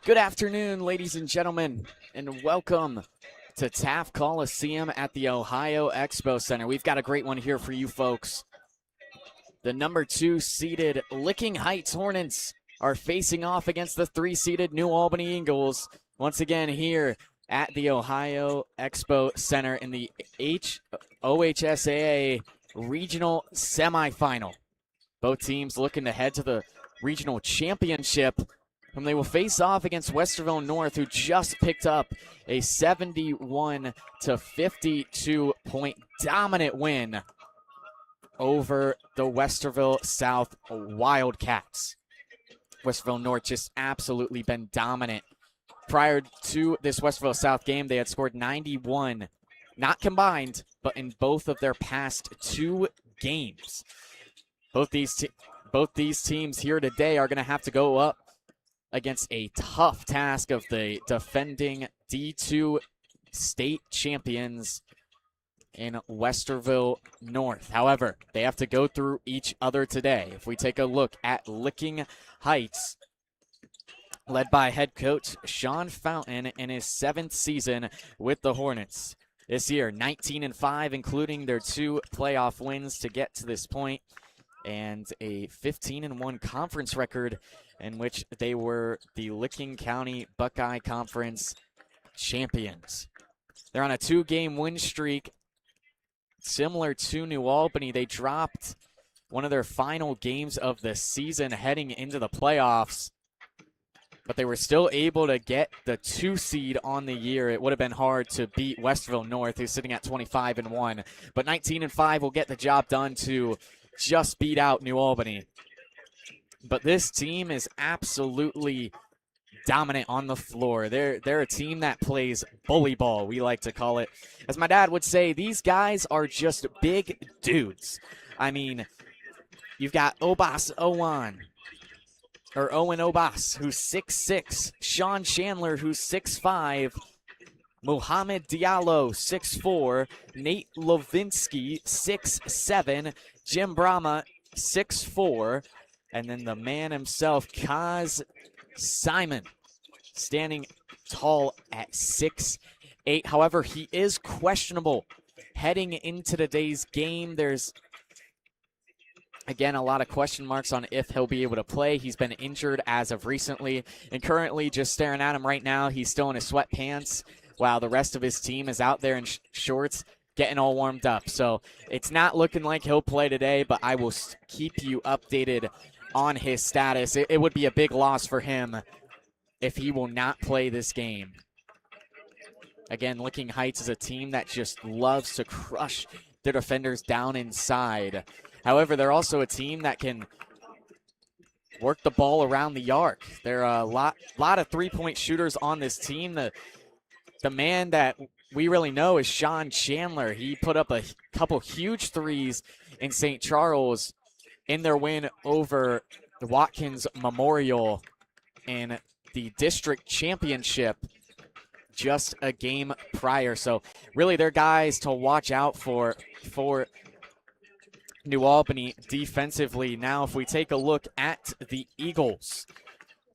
Good afternoon, ladies and gentlemen, and welcome to Taft Colosseum at the Ohio Expo Center. We've got a great one here for you folks. The number 2 seeded Licking Heights Hornets are facing off against the 3 seeded New Albany Eagles. Once again here at the Ohio Expo Center in the OHSAA Regional Semifinal. Both teams looking to head to the regional championship, whom they will face off against Westerville North, who just picked up a 71-52 point dominant win over the Westerville South Wildcats. Westerville North just absolutely been dominant. Prior to this Westerville South game, they had scored 91, not combined, but in both of their past 2 games. Both these teams here today are going to have to go up against a tough task of the defending D2 state champions in Westerville North. However, they have to go through each other today. If we take a look at Licking Heights, led by head coach Sean Fountain in his 7th season with the Hornets. This year, 19-5, including their 2 playoff wins to get to this point, and a 15-1 conference record in which they were the Licking County Buckeye Conference champions. They're on a 2-game win streak. Similar to New Albany, they dropped one of their final games of the season heading into the playoffs, but they were still able to get the 2 seed on the year. It would have been hard to beat Westerville North, who's sitting at 25-1, but 19-5 will get the job done to just beat out New Albany. But this team is absolutely dominant on the floor. They're a team that plays bully ball, we like to call it. As my dad would say, these guys are just big dudes. I mean, you've got Owen Obas, who's 6'6", Sean Chandler, who's 6'5", Mohamed Diallo, 6'4", Nate Levinsky, 6'7", Jim Brahma, 6'4", and then the man himself, Kaz Simon, standing tall at 6'8". However, he is questionable heading into today's game. There's, again, a lot of question marks on if he'll be able to play. He's been injured as of recently, and currently, just staring at him right now, he's still in his sweatpants while the rest of his team is out there in shorts getting all warmed up. So it's not looking like he'll play today, but I will keep you updated on his status. It would be a big loss for him if he will not play this game. Again, Licking Heights is a team that just loves to crush their defenders down inside. However, they're also a team that can work the ball around the arc. There are a lot of three-point shooters on this team. The man that we really know is Sean Chandler. He put up a couple huge threes in St. Charles in their win over the Watkins Memorial in the district championship just a game prior. So really they're guys to watch out for New Albany defensively. Now if we take a look at the Eagles,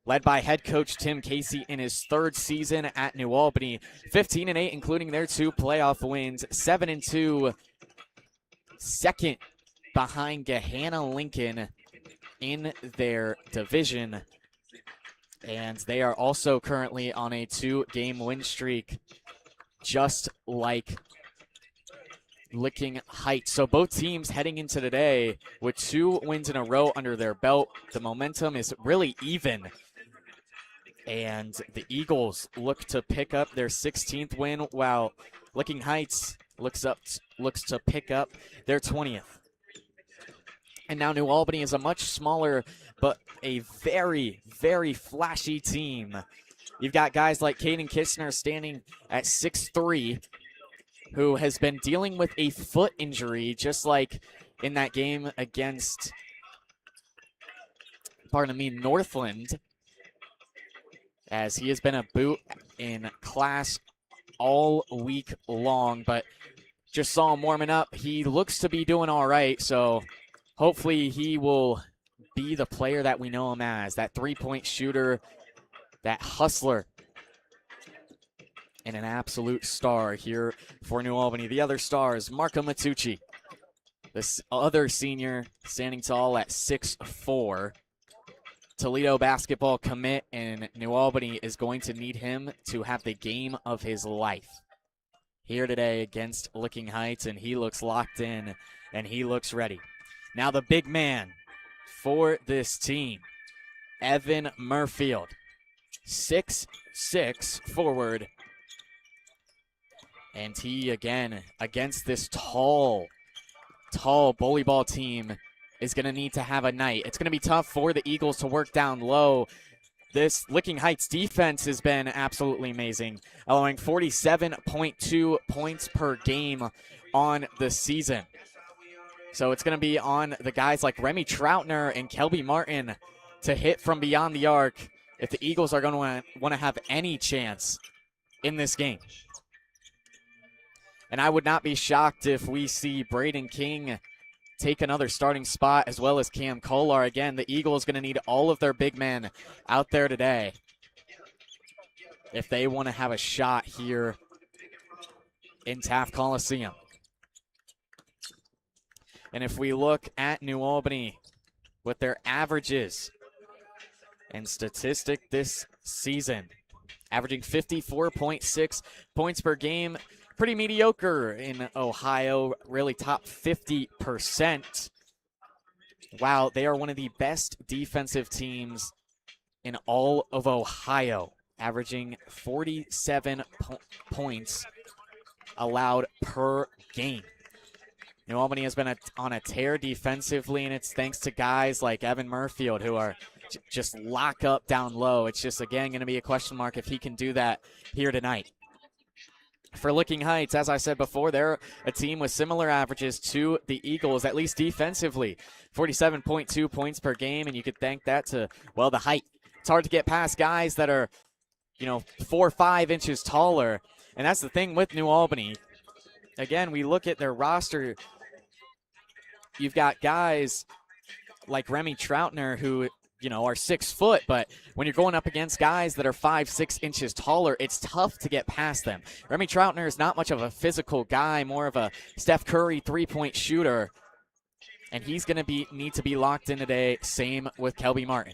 led by head coach Tim Casey in his 3rd season at New Albany, 15-8, including their 2 playoff wins, 7-2, second behind Gahanna Lincoln in their division. And they are also currently on a 2-game win streak, just like Licking Heights. So both teams heading into today with 2 wins in a row under their belt. The momentum is really even. And the Eagles look to pick up their 16th win, while Licking Heights looks to pick up their 20th. And now New Albany is a much smaller but a very, very flashy team. You've got guys like Caden Kistner standing at 6'3", who has been dealing with a foot injury, just like in that game against, Northland, as he has been a boot in class all week long, but just saw him warming up. He looks to be doing all right, so hopefully he will be the player that we know him as, that three-point shooter that hustler, and an absolute star here for New Albany. The other stars, Marco Matucci, this other senior, standing tall at 6'4". Toledo basketball commit, and New Albany is going to need him to have the game of his life here today against Licking Heights, and he looks locked in, and he looks ready. Now the big man for this team, Evan Murfield, 6'6" forward. And he, again, against this tall bully ball team, is going to need to have a night. It's going to be tough for the Eagles to work down low. This Licking Heights defense has been absolutely amazing, allowing 47.2 points per game on the season. So it's going to be on the guys like Remy Troutner and Kelby Martin to hit from beyond the arc if the Eagles are going to want to have any chance in this game. And I would not be shocked if we see Braden King take another starting spot, as well as Cam Kolar. Again, the Eagles going to need all of their big men out there today if they want to have a shot here in Taft Colosseum. And if we look at New Albany with their averages and statistic this season, averaging 54.6 points per game, pretty mediocre in Ohio, really top 50%. Wow, they are one of the best defensive teams in all of Ohio, averaging 47 points allowed per game. New Albany has been on a tear defensively, and it's thanks to guys like Evan Murfield who are just lock up down low. It's just, again, going to be a question mark if he can do that here tonight. For Licking Heights, as I said before, they're a team with similar averages to the Eagles, at least defensively. 47.2 points per game, and you could thank that to, well, the height. It's hard to get past guys that are, 4 or 5 inches taller, and that's the thing with New Albany. Again, we look at their roster. You've got guys like Remy Troutner who, are 6 foot, but when you're going up against guys that are 5-6 inches taller, it's tough to get past them. Remy Troutner is not much of a physical guy, more of a Steph Curry 3-point shooter, and he's going to need to be locked in today. Same with Kelby Martin.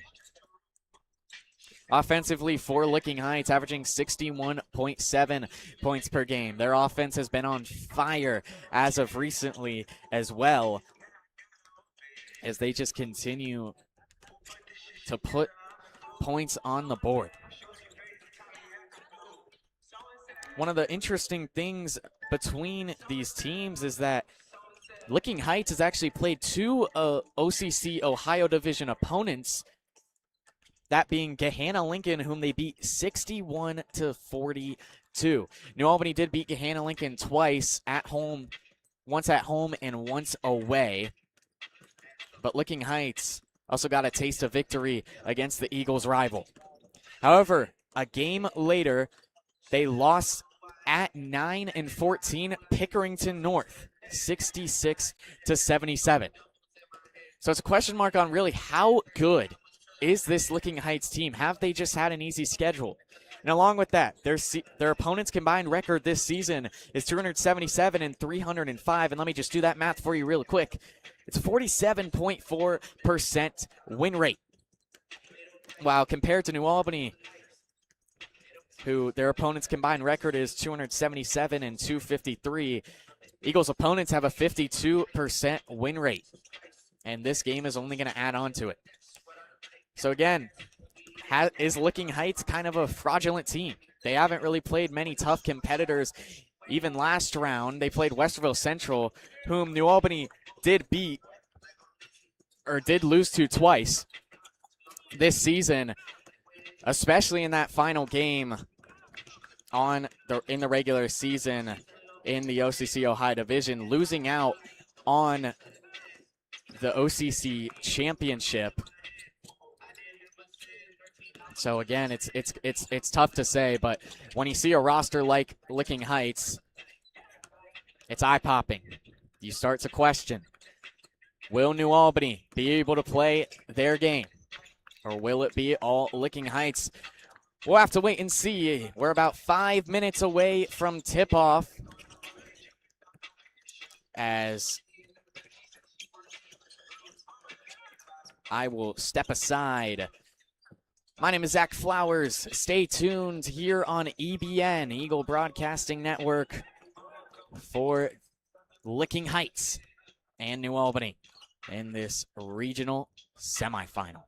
Offensively for Licking Heights, averaging 61.7 points per game. Their offense has been on fire as of recently as well, as they just continue to put points on the board. One of the interesting things between these teams is that Licking Heights has actually played 2 OCC Ohio Division opponents, that being Gahanna Lincoln, whom they beat 61-42. New Albany did beat Gahanna Lincoln twice at home, once at home and once away. But Licking Heights also got a taste of victory against the Eagles' rival. However, a game later, they lost at 9-14 Pickerington North, 66-77. So it's a question mark on really how good is this Licking Heights team? Have they just had an easy schedule? And along with that, their opponents' combined record this season is 277 and 305. And let me just do that math for you real quick. It's a 47.4% win rate. While compared to New Albany, who their opponents' combined record is 277 and 253, Eagles' opponents have a 52% win rate. And this game is only going to add on to it. So again, is Licking Heights kind of a fraudulent team? They haven't really played many tough competitors. Even last round, they played Westerville Central, whom New Albany did lose to twice this season, especially in that final game in the regular season in the OCC Ohio Division, losing out on the OCC championship. So again, it's tough to say, but when you see a roster like Licking Heights, it's eye-popping. You start to question, will New Albany be able to play their game? Or will it be all Licking Heights We'll have to wait and see. We're about 5 minutes away from tip-off as I will step aside. My name is Zach Flowers. Stay tuned here on EBN, Eagle Broadcasting Network, for Licking Heights and New Albany in this regional semifinal.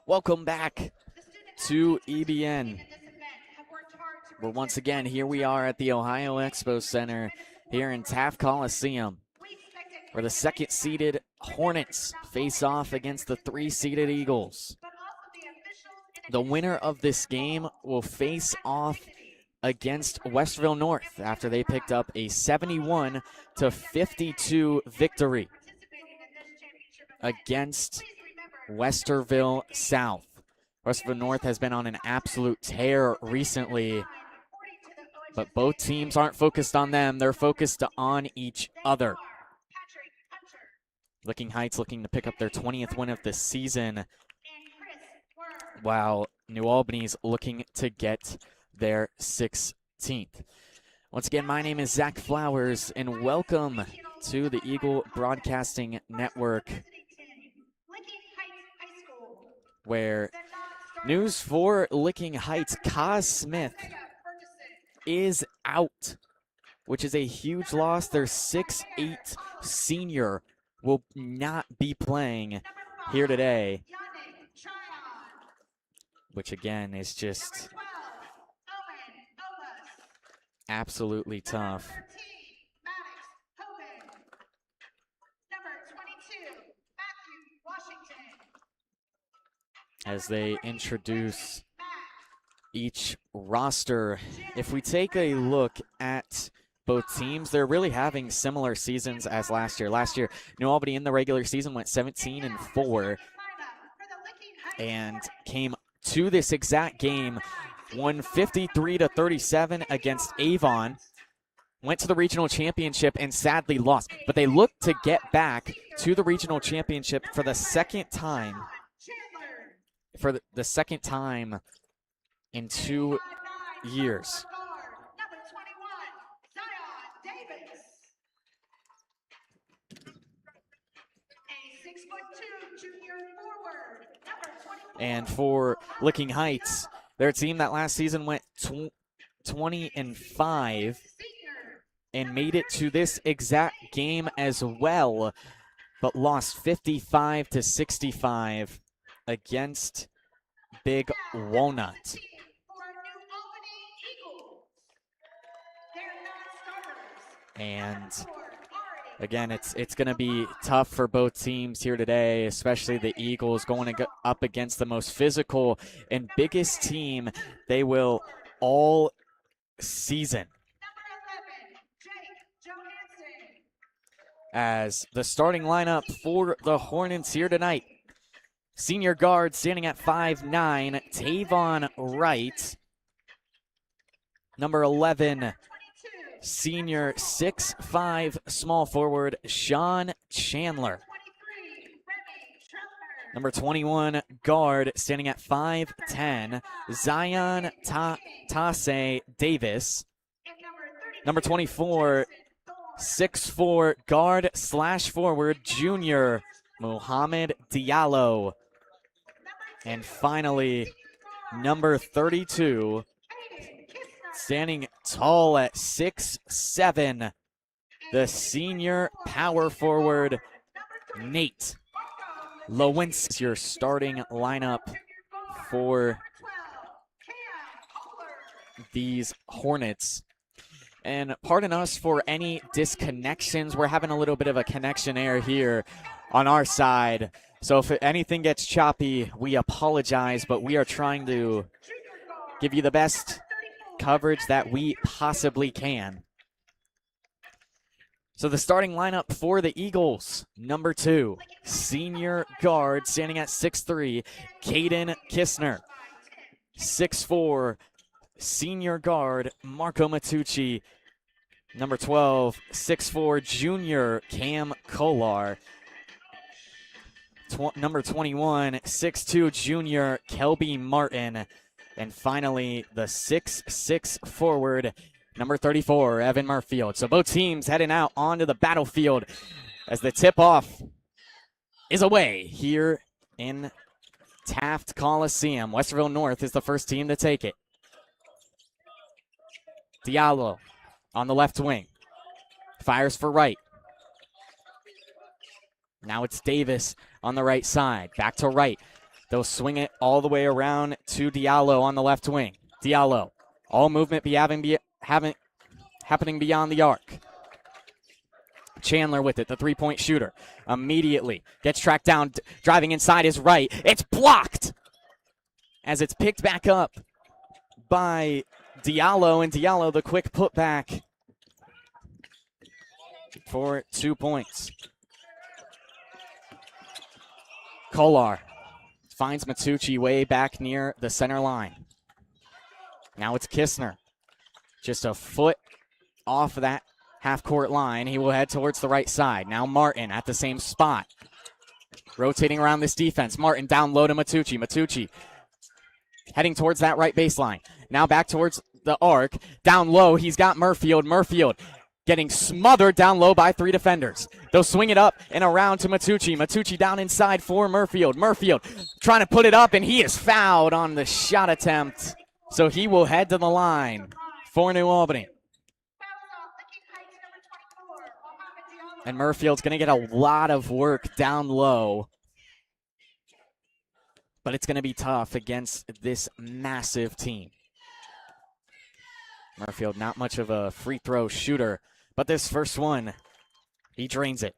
Welcome back to EBN. Well, once again, here we are at the Ohio Expo Center here in Taft Colosseum, where the second-seeded Hornets face off against the three-seeded Eagles. The winner of this game will face off against Westerville North after they picked up a 71-52 victory against Westerville South. Westerville North has been on an absolute tear recently, but both teams aren't focused on them. They're focused on each other. Licking Heights looking to pick up their 20th win of the season, while New Albany's looking to get their 16th. Once again, my name is Zach Flowers, and welcome to the Eagle Broadcasting Network, where news for Licking Heights, Kaz Smith is out, which is a huge loss. Their 6'8" senior will not be playing here today, which again is just absolutely tough. As they introduce each roster, if we take a look at both teams, they're really having similar seasons as last year. Last year, New Albany in the regular season went 17-4 and came to this exact game, won 53-37 against Avon, went to the regional championship and sadly lost. But they look to get back to the regional championship for the second time. For the second time in 2 years. And for Licking Heights, their team that last season went 20-5 and made it to this exact game as well, but lost 55-65 against Big Walnut. And again, it's going to be tough for both teams here today, especially the Eagles going up against the most physical and biggest team they will all season. As the starting lineup for the Hornets here tonight: senior guard standing at 5'9", Tavon Wright. Number 11, senior 6'5", small forward, Sean Chandler. Number 21, guard standing at 5'10", Zion Tase Davis. Number 24, 6'4", guard / forward, junior, Muhammad Diallo. And finally, number 32, standing tall at 6'7", the senior power forward, Nate Lewinsky. Your starting lineup for these Hornets. And pardon us for any disconnections. We're having a little bit of a connection error here on our side. So if anything gets choppy, we apologize, but we are trying to give you the best coverage that we possibly can. So the starting lineup for the Eagles: number 2, senior guard standing at 6'3", Caden Kistner. 6'4", senior guard, Marco Matucci. Number 12, 6'4", junior, Cam Kolar. Number 21, 6'2", junior, Kelby Martin. And finally, the 6'6" forward, number 34, Evan Murfield. So both teams heading out onto the battlefield as the tip-off is away here in Taft Colosseum. Westerville North is the first team to take it. Diallo on the left wing. Fires for right. Now it's Davis on the right side. Back to right. They'll swing it all the way around to Diallo on the left wing. Diallo, all movement happening beyond the arc. Chandler with it, the three-point shooter. Immediately gets tracked down, driving inside his right. It's blocked as it's picked back up by Diallo, and Diallo, the quick putback for 2 points. Kolar finds Matucci way back near the center line. Now it's Kistner. Just a foot off of that half-court line. He will head towards the right side. Now Martin at the same spot. Rotating around this defense. Martin down low to Matucci. Matucci heading towards that right baseline. Now back towards the arc. Down low, he's got Murfield. Murfield getting smothered down low by 3 defenders. They'll swing it up and around to Matucci. Matucci down inside for Murfield. Murfield trying to put it up, and he is fouled on the shot attempt. So he will head to the line for New Albany. And Murfield's going to get a lot of work down low. But it's going to be tough against this massive team. Murfield, not much of a free throw shooter, but this first one, he drains it.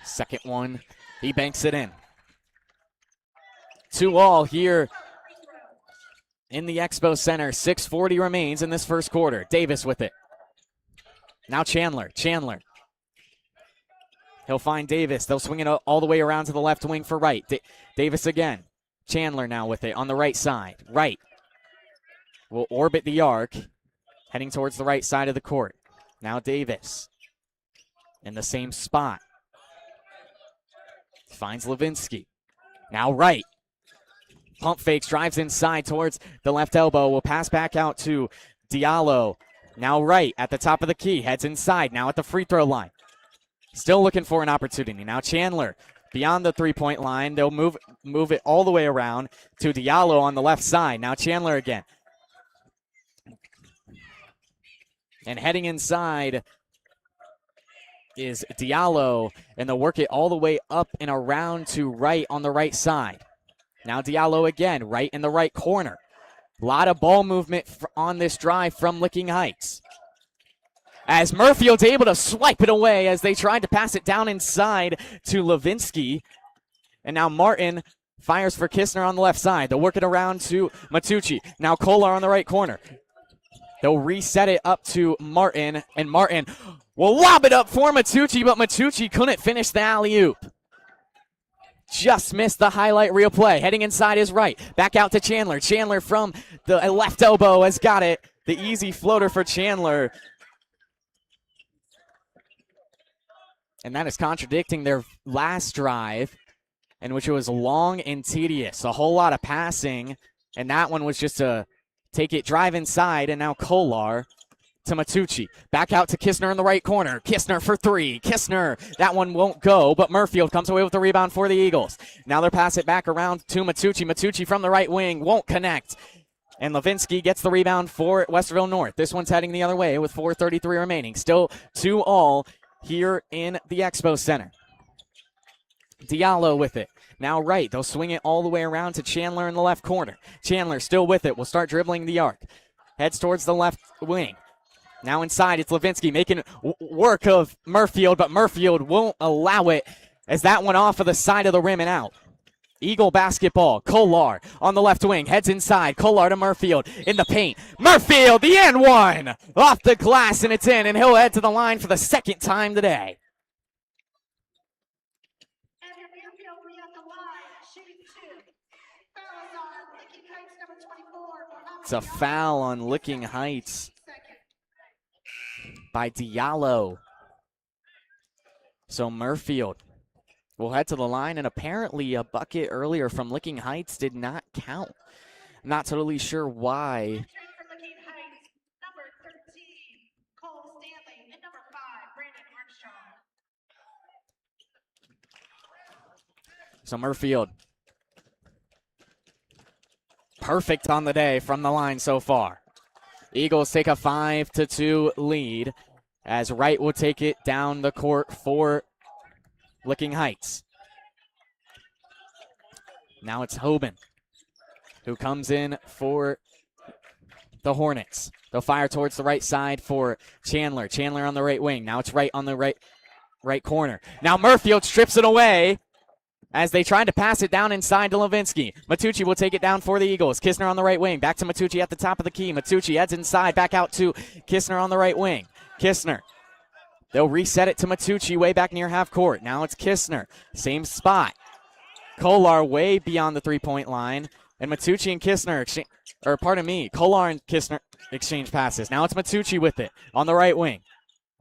Second one, he banks it in. 2-all here in the Expo Center. 6:40 remains in this first quarter. Davis with it. Now Chandler. He'll find Davis. They'll swing it all the way around to the left wing for Wright. Davis again. Chandler now with it on the right side. Wright will orbit the arc, heading towards the right side of the court. Now Davis in the same spot. Finds Levinsky. Now Wright. Pump fakes, drives inside towards the left elbow. Will pass back out to Diallo. Now Wright at the top of the key. Heads inside. Now at the free throw line. Still looking for an opportunity. Now Chandler beyond the three-point line. They'll move it all the way around to Diallo on the left side. Now Chandler again. And heading inside is Diallo. And they'll work it all the way up and around to Wright on the right side. Now Diallo again, right in the right corner. A lot of ball movement on this drive from Licking Heights. As Murfield's able to swipe it away as they tried to pass it down inside to Levinsky. And now Martin fires for Kistner on the left side. They'll work it around to Matucci. Now Kolar on the right corner. They'll reset it up to Martin, and Martin will lob it up for Matucci, but Matucci couldn't finish the alley-oop. Just missed the highlight reel play. Heading inside is Right. Back out to Chandler. Chandler from the left elbow has got it. The easy floater for Chandler. And that is contradicting their last drive, in which it was long and tedious. A whole lot of passing. And that one was just a take it, drive inside, and now Kolar to Matucci. Back out to Kistner in the right corner. Kistner for 3. Kistner, that one won't go, but Murfield comes away with the rebound for the Eagles. Now they'll pass it back around to Matucci. Matucci from the right wing won't connect. And Levinsky gets the rebound for Westerville North. This one's heading the other way with 4:33 remaining. Still 2-all here in the Expo Center. Diallo with it. Now Right. They'll swing it all the way around to Chandler in the left corner. Chandler still with it. Will start dribbling the arc. Heads towards the left wing. Now inside, it's Levinsky making work of Murfield, but Murfield won't allow it as that one off of the side of the rim and out. Eagle basketball. Kolar on the left wing. Heads inside. Kolar to Murfield in the paint. Murfield, the and one off the glass, and it's in, and he'll head to the line for the second time today. It's a foul on Licking Heights by Diallo. So Murfield will head to the line, and apparently a bucket earlier from Licking Heights did not count. I'm not totally sure why. So Murfield, perfect on the day from the line so far. Eagles take a 5-2 lead as Wright will take it down the court for Licking Heights. Now it's Hoban who comes in for the Hornets. They'll fire towards the right side for Chandler. Chandler on the right wing. Now it's Wright on the right corner. Now Murfield strips it away as they tried to pass it down inside to Levinsky. Matucci will take it down for the Eagles. Kistner on the right wing. Back to Matucci at the top of the key. Matucci heads inside. Back out to Kistner on the right wing. Kistner. They'll reset it to Matucci way back near half court. Now it's Kistner. Same spot. Kolar way beyond the three-point line. And Matucci and Kistner Kolar and Kistner exchange passes. Now it's Matucci with it on the right wing.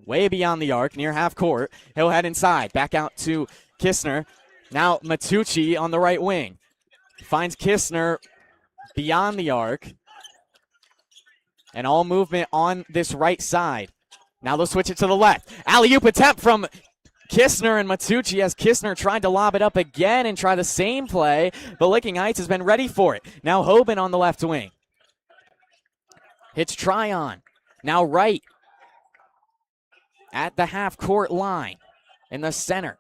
Way beyond the arc, near half court. He'll head inside. Back out to Kistner. Now Matucci on the right wing. Finds Kistner beyond the arc. And all movement on this right side. Now they'll switch it to the left. Alley-oop attempt from Kistner and Matucci as Kistner tried to lob it up again and try the same play, but Licking Heights has been ready for it. Now Hoban on the left wing. Hits Tryon. Now Wright at the half-court line in the center.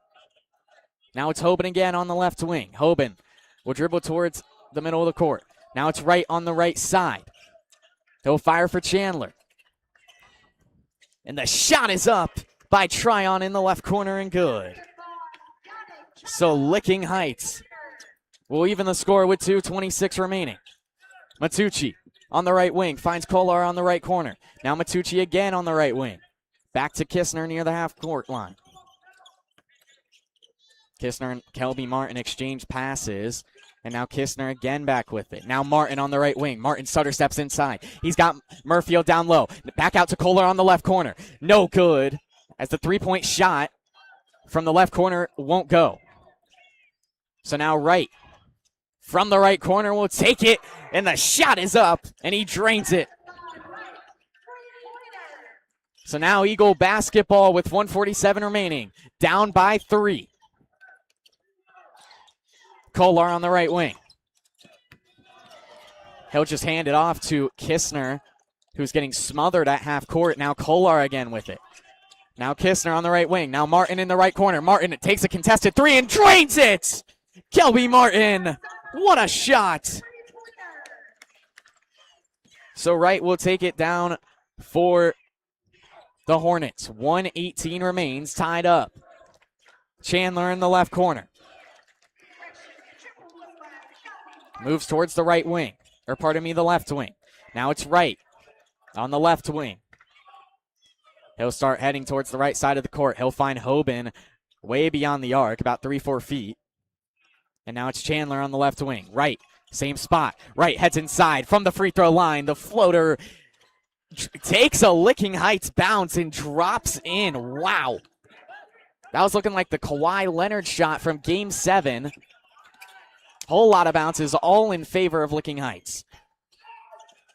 Now it's Hoban again on the left wing. Hoban will dribble towards the middle of the court. Now it's Wright on the right side. He'll fire for Chandler. And the shot is up by Tryon in the left corner and good. So Licking Heights will even the score with 2:26 remaining. Matucci on the right wing finds Kolar on the right corner. Now Matucci again on the right wing. Back to Kistner near the half-court line. Kistner and Kelby Martin exchange passes. And now Kistner again back with it. Now Martin on the right wing. Martin stutter steps inside. He's got Murfield down low. Back out to Kolar on the left corner. No good, as the three-point shot from the left corner won't go. So now Wright from the right corner will take it, and the shot is up, and he drains it. So now Eagle basketball with 1:47 remaining. Down by 3. Kolar on the right wing. He'll just hand it off to Kistner, who's getting smothered at half court. Now Kolar again with it. Now Kistner on the right wing. Now Martin in the right corner. Martin takes a contested three and drains it! Kelby Martin, what a shot! So Wright will take it down for the Hornets. 1:18 remains, tied up. Chandler in the left corner. Moves towards the right wing, the left wing. Now it's Wright on the left wing. He'll start heading towards the right side of the court. He'll find Hoban way beyond the arc, about 3-4 feet. And now it's Chandler on the left wing. Wright, same spot. Wright heads inside from the free throw line. The floater takes a Licking Heights bounce and drops in. Wow. That was looking like the Kawhi Leonard shot from Game 7. Whole lot of bounces, all in favor of Licking Heights.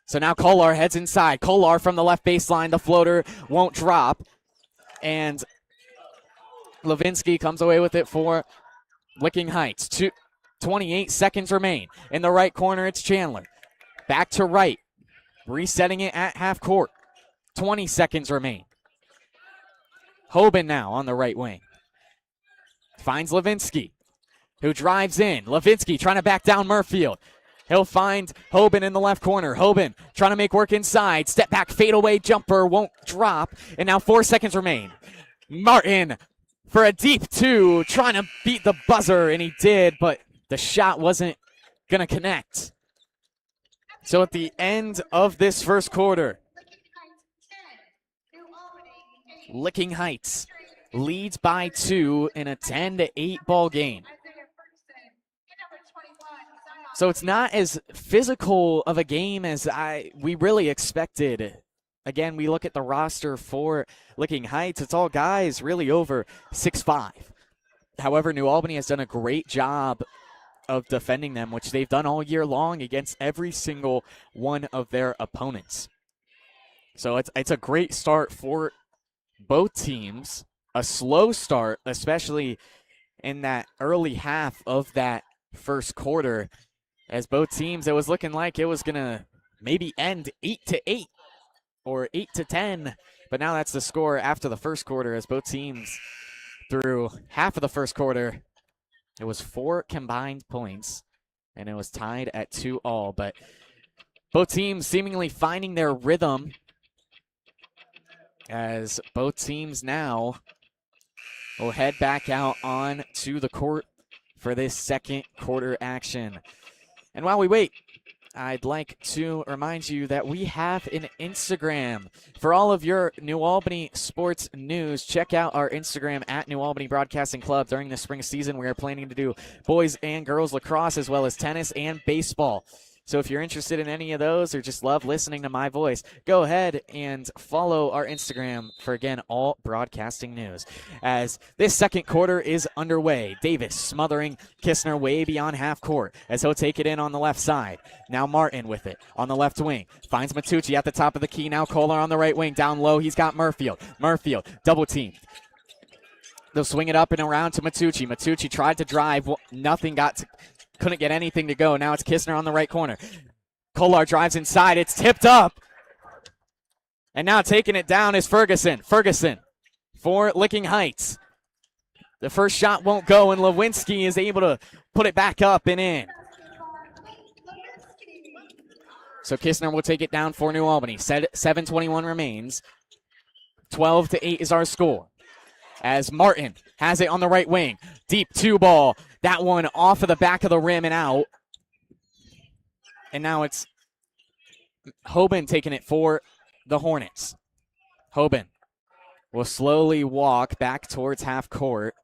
So now Kolar heads inside. Kolar from the left baseline. The floater won't drop. And Levinsky comes away with it for Licking Heights. 28 seconds remain. In the right corner, it's Chandler. Back to Wright. Resetting it at half court. 20 seconds remain. Hoban now on the right wing. Finds Levinsky, who drives in. Levinsky trying to back down Murfield. He'll find Hoban in the left corner. Hoban trying to make work inside. Step back, fadeaway jumper, won't drop. And now 4 seconds remain. Martin for a deep 2, trying to beat the buzzer, and he did, but the shot wasn't going to connect. So at the end of this first quarter, Licking Heights leads by 2 in a 10-8 ball game. So it's not as physical of a game as we really expected. Again, we look at the roster for Licking Heights. It's all guys really over 6'5". However, New Albany has done a great job of defending them, which they've done all year long against every single one of their opponents. So it's a great start for both teams. A slow start, especially in that early half of that first quarter, as both teams, it was looking like it was going to maybe end 8-8. or 8-10. But now that's the score after the first quarter, as both teams through half of the first quarter, it was 4 combined points, and it was tied at 2-all. But both teams seemingly finding their rhythm, as both teams now will head back out on to the court for this second quarter action. And while we wait, I'd like to remind you that we have an Instagram. For all of your New Albany sports news, check out our Instagram at New Albany Broadcasting Club. During the spring season, we are planning to do boys and girls lacrosse, as well as tennis and baseball. So if you're interested in any of those or just love listening to my voice, go ahead and follow our Instagram for, again, all broadcasting news. As this second quarter is underway, Davis smothering Kistner way beyond half court as he'll take it in on the left side. Now Martin with it on the left wing. Finds Matucci at the top of the key. Now Kohler on the right wing. Down low, he's got Murfield. Murfield, double team. They'll swing it up and around to Matucci. Matucci tried to drive. Couldn't get anything to go. Now it's Kistner on the right corner. Kolar drives inside. It's tipped up. And now taking it down is Ferguson. Ferguson for Licking Heights. The first shot won't go, and Lewinsky is able to put it back up and in. So Kistner will take it down for New Albany. 7:21 remains. 12-8 is our score. As Martin has it on the right wing. Deep 2 ball. That one off of the back of the rim and out. And now it's Hoban taking it for the Hornets. Hoban will slowly walk back towards half court.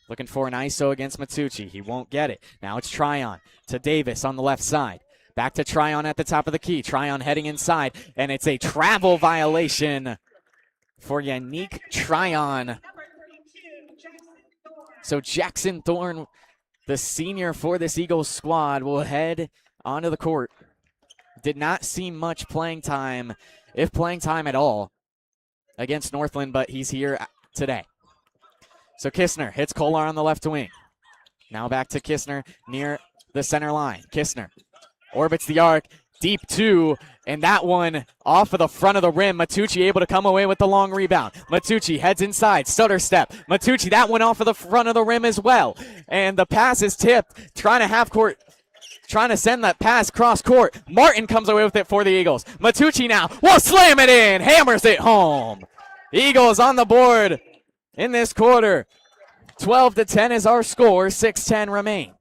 Looking for an ISO against Matucci. He won't get it. Now it's Tryon to Davis on the left side. Back to Tryon at the top of the key. Tryon heading inside. And it's a travel violation for Yannick Tryon. So Jackson Thorne, the senior for this Eagles squad, will head onto the court. Did not see much playing time, if playing time at all, against Northland, but he's here today. So Kistner hits Kolar on the left wing. Now back to Kistner near the center line. Kistner orbits the arc. Deep 2, and that one off of the front of the rim. Matucci able to come away with the long rebound. Matucci heads inside, stutter step. Matucci, that one off of the front of the rim as well. And the pass is tipped, trying to send that pass cross court. Martin comes away with it for the Eagles. Matucci now will slam it in, hammers it home. Eagles on the board in this quarter. 12-10 is our score, 6:10 remain.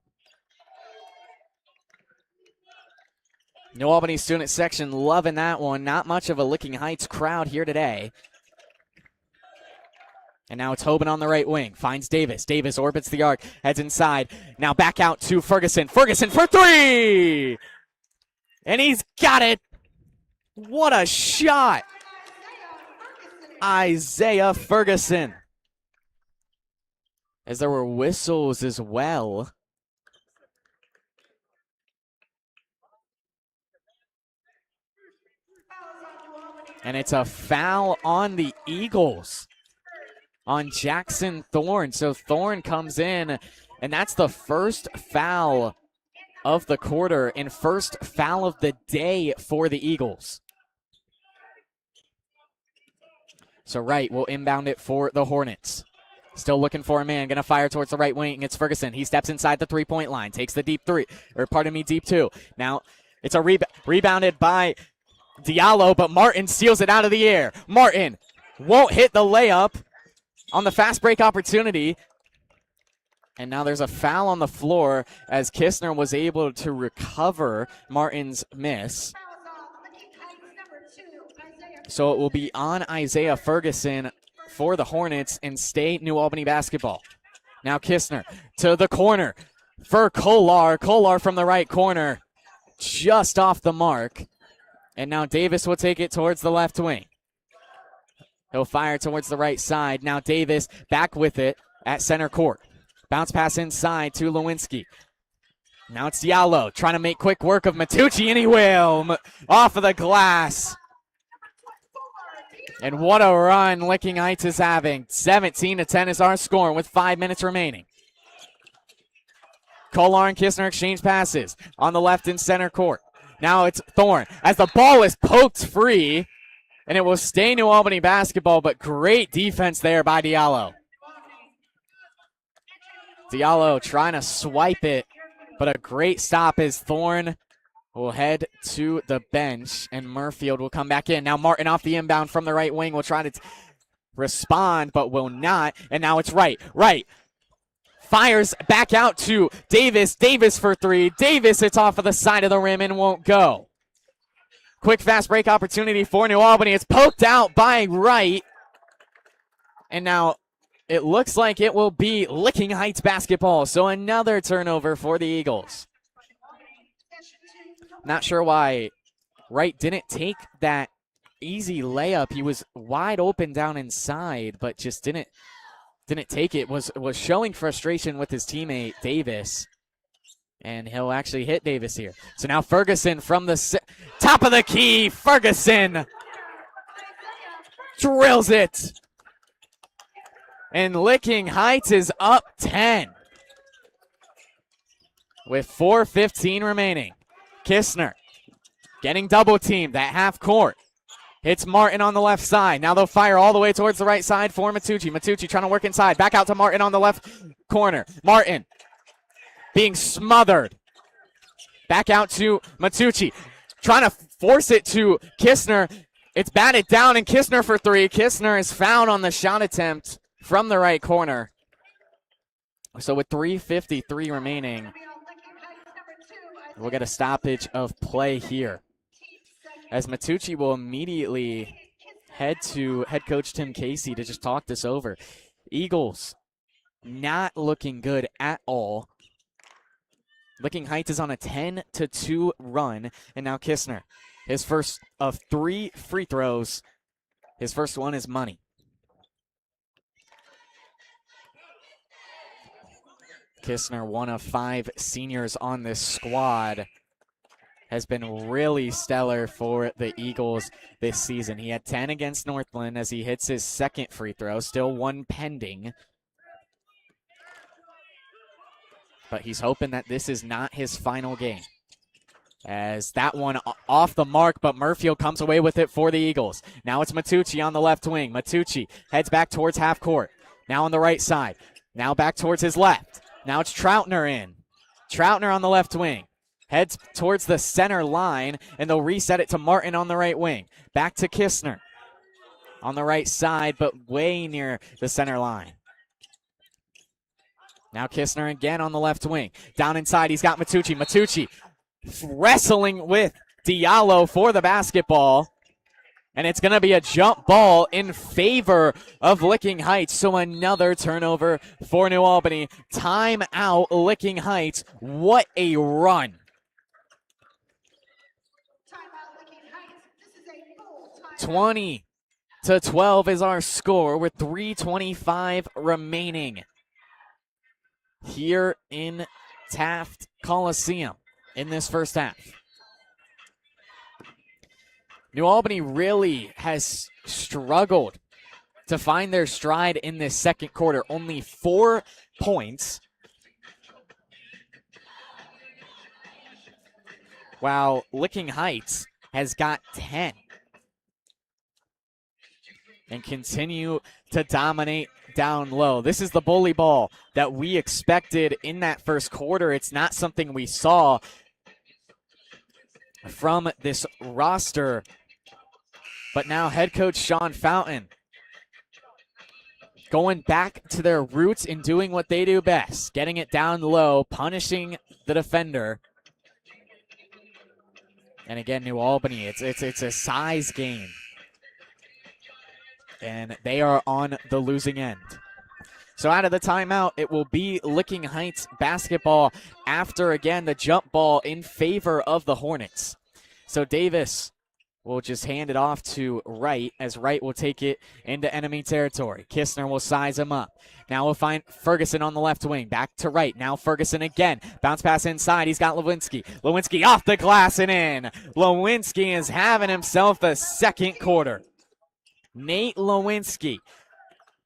New Albany student section loving that one. Not much of a Licking Heights crowd here today. And now it's Hoban on the right wing. Finds Davis. Davis orbits the arc. Heads inside. Now back out to Ferguson. Ferguson for 3! And he's got it. What a shot. Isaiah Ferguson. As there were whistles as well. And it's a foul on the Eagles, on Jackson Thorne. So Thorne comes in, and that's the first foul of the quarter and first foul of the day for the Eagles. So Wright will inbound it for the Hornets. Still looking for a man, going to fire towards the right wing. It's Ferguson. He steps inside the three-point line, takes the deep 2. Now it's a rebounded by Diallo, but Martin steals it out of the air. Martin won't hit the layup on the fast break opportunity. And now there's a foul on the floor as Kistner was able to recover Martin's miss. So it will be on Isaiah Ferguson for the Hornets and stay New Albany basketball. Now Kistner to the corner for Kolar. Kolar from the right corner, just off the mark. And now Davis will take it towards the left wing. He'll fire towards the right side. Now Davis back with it at center court. Bounce pass inside to Lewinsky. Now it's Diallo trying to make quick work of Matucci, and he will. Off of the glass. And what a run Licking Heights is having. 17-10 is our score with 5 minutes remaining. Kolar and Kistner exchange passes on the left in center court. Now it's Thorne as the ball is poked free, and it will stay New Albany basketball, but great defense there by Diallo. Diallo trying to swipe it, but a great stop as Thorne will head to the bench, and Murfield will come back in. Now Martin off the inbound from the right wing will try to respond, but will not. And now it's Wright. Fires back out to Davis. Davis for three. Davis, it's off of the side of the rim and won't go. Quick fast break opportunity for New Albany. It's poked out by Wright. And now it looks like it will be Licking Heights basketball. So another turnover for the Eagles. Not sure why Wright didn't take that easy layup. He was wide open down inside, but just didn't take it. Was showing frustration with his teammate Davis, and he'll actually hit Davis here. So now Ferguson from the top of the key. Ferguson drills it, and Licking Heights is up 10 with 4:15 remaining. Kistner getting double teamed at half court. Hits Martin on the left side. Now they'll fire all the way towards the right side for Matucci. Matucci trying to work inside. Back out to Martin on the left corner. Martin being smothered. Back out to Matucci. Trying to force it to Kistner. It's batted down, and Kistner for three. Kistner is fouled on the shot attempt from the right corner. So with 3:53 remaining, we'll get a stoppage of play here, as Matucci will immediately head to head coach Tim Casey to just talk this over. Eagles not looking good at all. Licking Heights is on a 10-2 run, and now Kistner, his first of 3 free throws. His first one is money. Kistner, one of 5 seniors on this squad, has been really stellar for the Eagles this season. He had 10 against Northland as he hits his second free throw, still one pending. But he's hoping that this is not his final game, as that one off the mark, but Murfield comes away with it for the Eagles. Now it's Matucci on the left wing. Matucci heads back towards half court. Now on the right side. Now back towards his left. Now it's Troutner in. Troutner on the left wing. Heads towards the center line, and they'll reset it to Martin on the right wing. Back to Kistner on the right side, but way near the center line. Now Kistner again on the left wing. Down inside, he's got Matucci. Matucci wrestling with Diallo for the basketball. And it's going to be a jump ball in favor of Licking Heights. So another turnover for New Albany. Timeout, Licking Heights. What a run. 20-12 is our score with 3:25 remaining here in Taft Colosseum in this first half. New Albany really has struggled to find their stride in this second quarter. Only 4 points, while Licking Heights has got 10 and continue to dominate down low. This is the bully ball that we expected in that first quarter. It's not something we saw from this roster. But now head coach Sean Fountain going back to their roots and doing what they do best, getting it down low, punishing the defender. And again, New Albany, it's a size game, and they are on the losing end. So out of the timeout, it will be Licking Heights basketball after, again, the jump ball in favor of the Hornets. So Davis will just hand it off to Wright, as Wright will take it into enemy territory. Kistner will size him up. Now we'll find Ferguson on the left wing. Back to Wright. Now Ferguson again. Bounce pass inside. He's got Lewinsky. Lewinsky off the glass and in. Lewinsky is having himself a second quarter. Nate Lewinsky,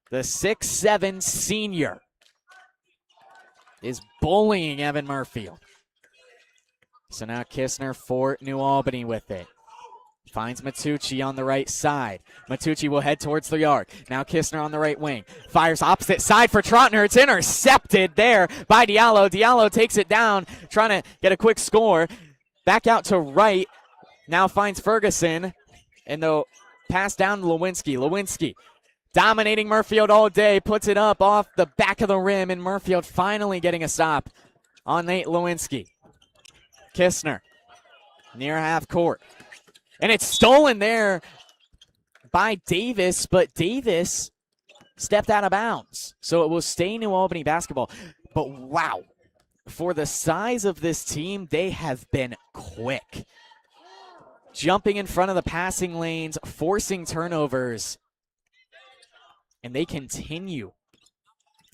the 6'7" senior, is bullying Evan Murfield. So now Kistner for New Albany with it. Finds Matucci on the right side. Matucci will head towards the arc. Now Kistner on the right wing. Fires opposite side for Trotner. It's intercepted there by Diallo. Diallo takes it down, trying to get a quick score. Back out to right. Now finds Ferguson. And the pass down to Lewinsky. Lewinsky dominating Murfield all day. Puts it up off the back of the rim. And Murfield finally getting a stop on Nate Lewinsky. Kistner near half court. And it's stolen there by Davis, but Davis stepped out of bounds. So it will stay New Albany basketball. But wow, for the size of this team, they have been quick. Jumping in front of the passing lanes, forcing turnovers. And they continue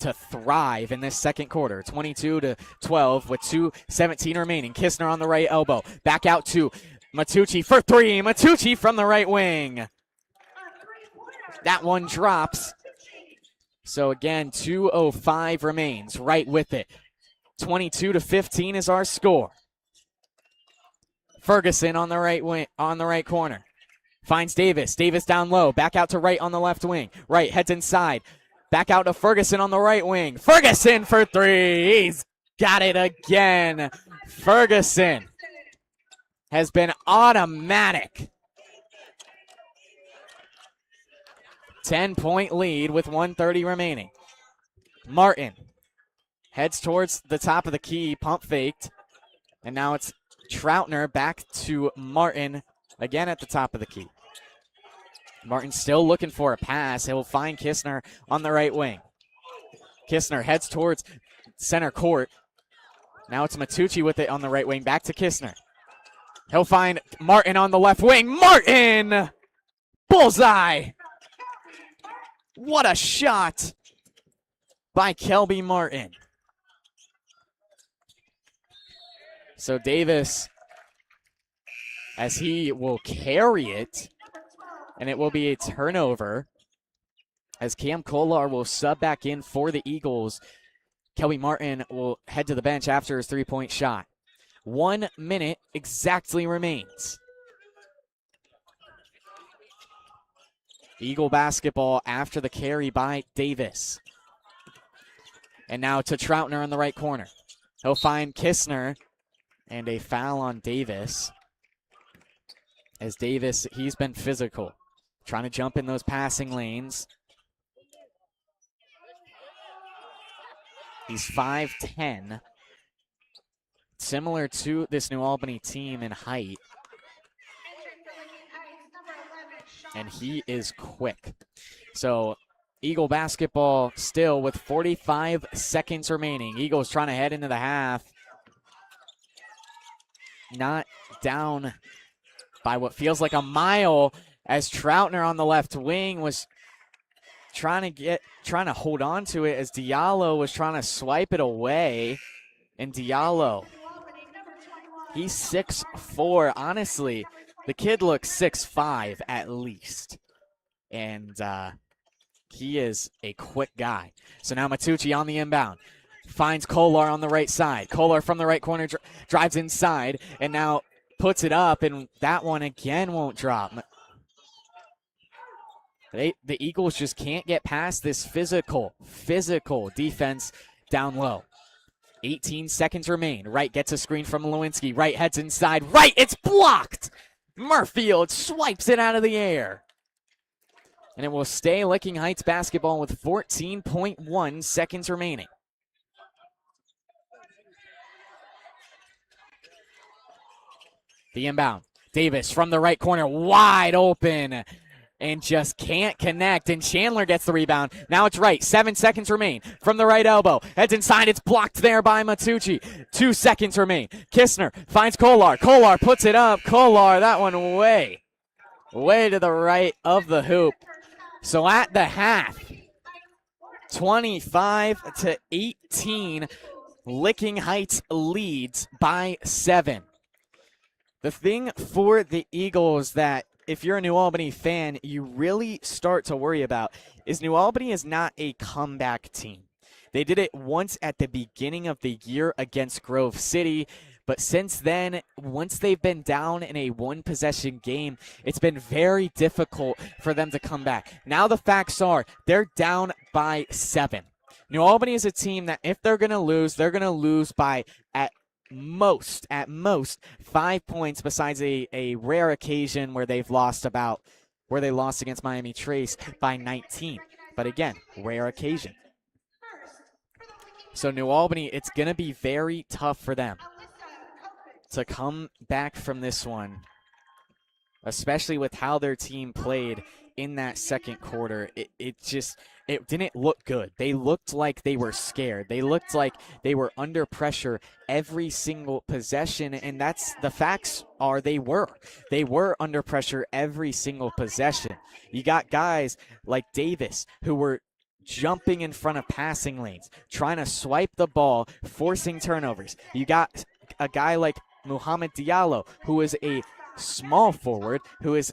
to thrive in this second quarter. 22-12 with 2:17 remaining. Kistner on the right elbow. Back out to Matucci for three. Matucci from the right wing. That one drops. So again, 2:05 remains. Right with it. 22-15 is our score. Ferguson on the right wing, on the right corner. Finds Davis. Davis down low. Back out to right on the left wing. Right, heads inside. Back out to Ferguson on the right wing. Ferguson for three. He's got it again. Ferguson has been automatic. 10-point lead with 1:30 remaining. Martin heads towards the top of the key, pump faked. And now it's Troutner back to Martin again at the top of the key. Martin still looking for a pass. He'll find Kistner on the right wing. Kistner heads towards center court. Now it's Matucci with it on the right wing. Back to Kistner. He'll find Martin on the left wing. Martin! Bullseye! What a shot by Kelby Martin. So Davis, as he will carry it, and it will be a turnover, as Cam Kolar will sub back in for the Eagles. Kelby Martin will head to the bench after his three-point shot. 1 minute exactly remains. Eagle basketball after the carry by Davis. And now to Troutner in the right corner. He'll find Kistner, and a foul on Davis. As Davis, he's been physical, trying to jump in those passing lanes. He's 5'10", similar to this New Albany team in height. And he is quick. So Eagle basketball still with 45 seconds remaining. Eagles trying to head into the half. Not down by what feels like a mile, as Troutner on the left wing was trying to hold on to it, as Diallo was trying to swipe it away. And Diallo, he's 6'4". Honestly, the kid looks 6'5" at least. And he is a quick guy. So now Matucci on the inbound. Finds Kolar on the right side. Kolar from the right corner drives inside and now puts it up, and that one again won't drop. The Eagles just can't get past this physical defense down low. 18 seconds remain. Wright gets a screen from Lewinsky. Wright heads inside. Wright, it's blocked! Murfield swipes it out of the air. And it will stay Licking Heights basketball with 14.1 seconds remaining. The inbound. Davis from the right corner, wide open, and just can't connect. And Chandler gets the rebound. Now it's Wright. 7 seconds remain. From the right elbow. Heads inside. It's blocked there by Matucci. 2 seconds remain. Kistner finds Kolar. Kolar puts it up. Kolar, that one way to the right of the hoop. So at the half, 25-18, Licking Heights leads by 7. The thing for the Eagles that, if you're a New Albany fan, you really start to worry about is New Albany is not a comeback team. They did it once at the beginning of the year against Grove City, But since then, once they've been down in a one-possession game, it's been very difficult for them to come back. Now the facts are they're down by 7. New Albany is a team that if they're going to lose by at most 5 points, besides a rare occasion where they lost against Miami Trace by 19. But again, rare occasion. So New Albany, it's going to be very tough for them to come back from this one, especially with how their team played in that second quarter. It didn't look good. They looked like they were scared. They looked like they were under pressure every single possession, and that's the facts are they were. They were under pressure every single possession. You got guys like Davis who were jumping in front of passing lanes, trying to swipe the ball, forcing turnovers. You got a guy like Muhammad Diallo, who is a small forward, who is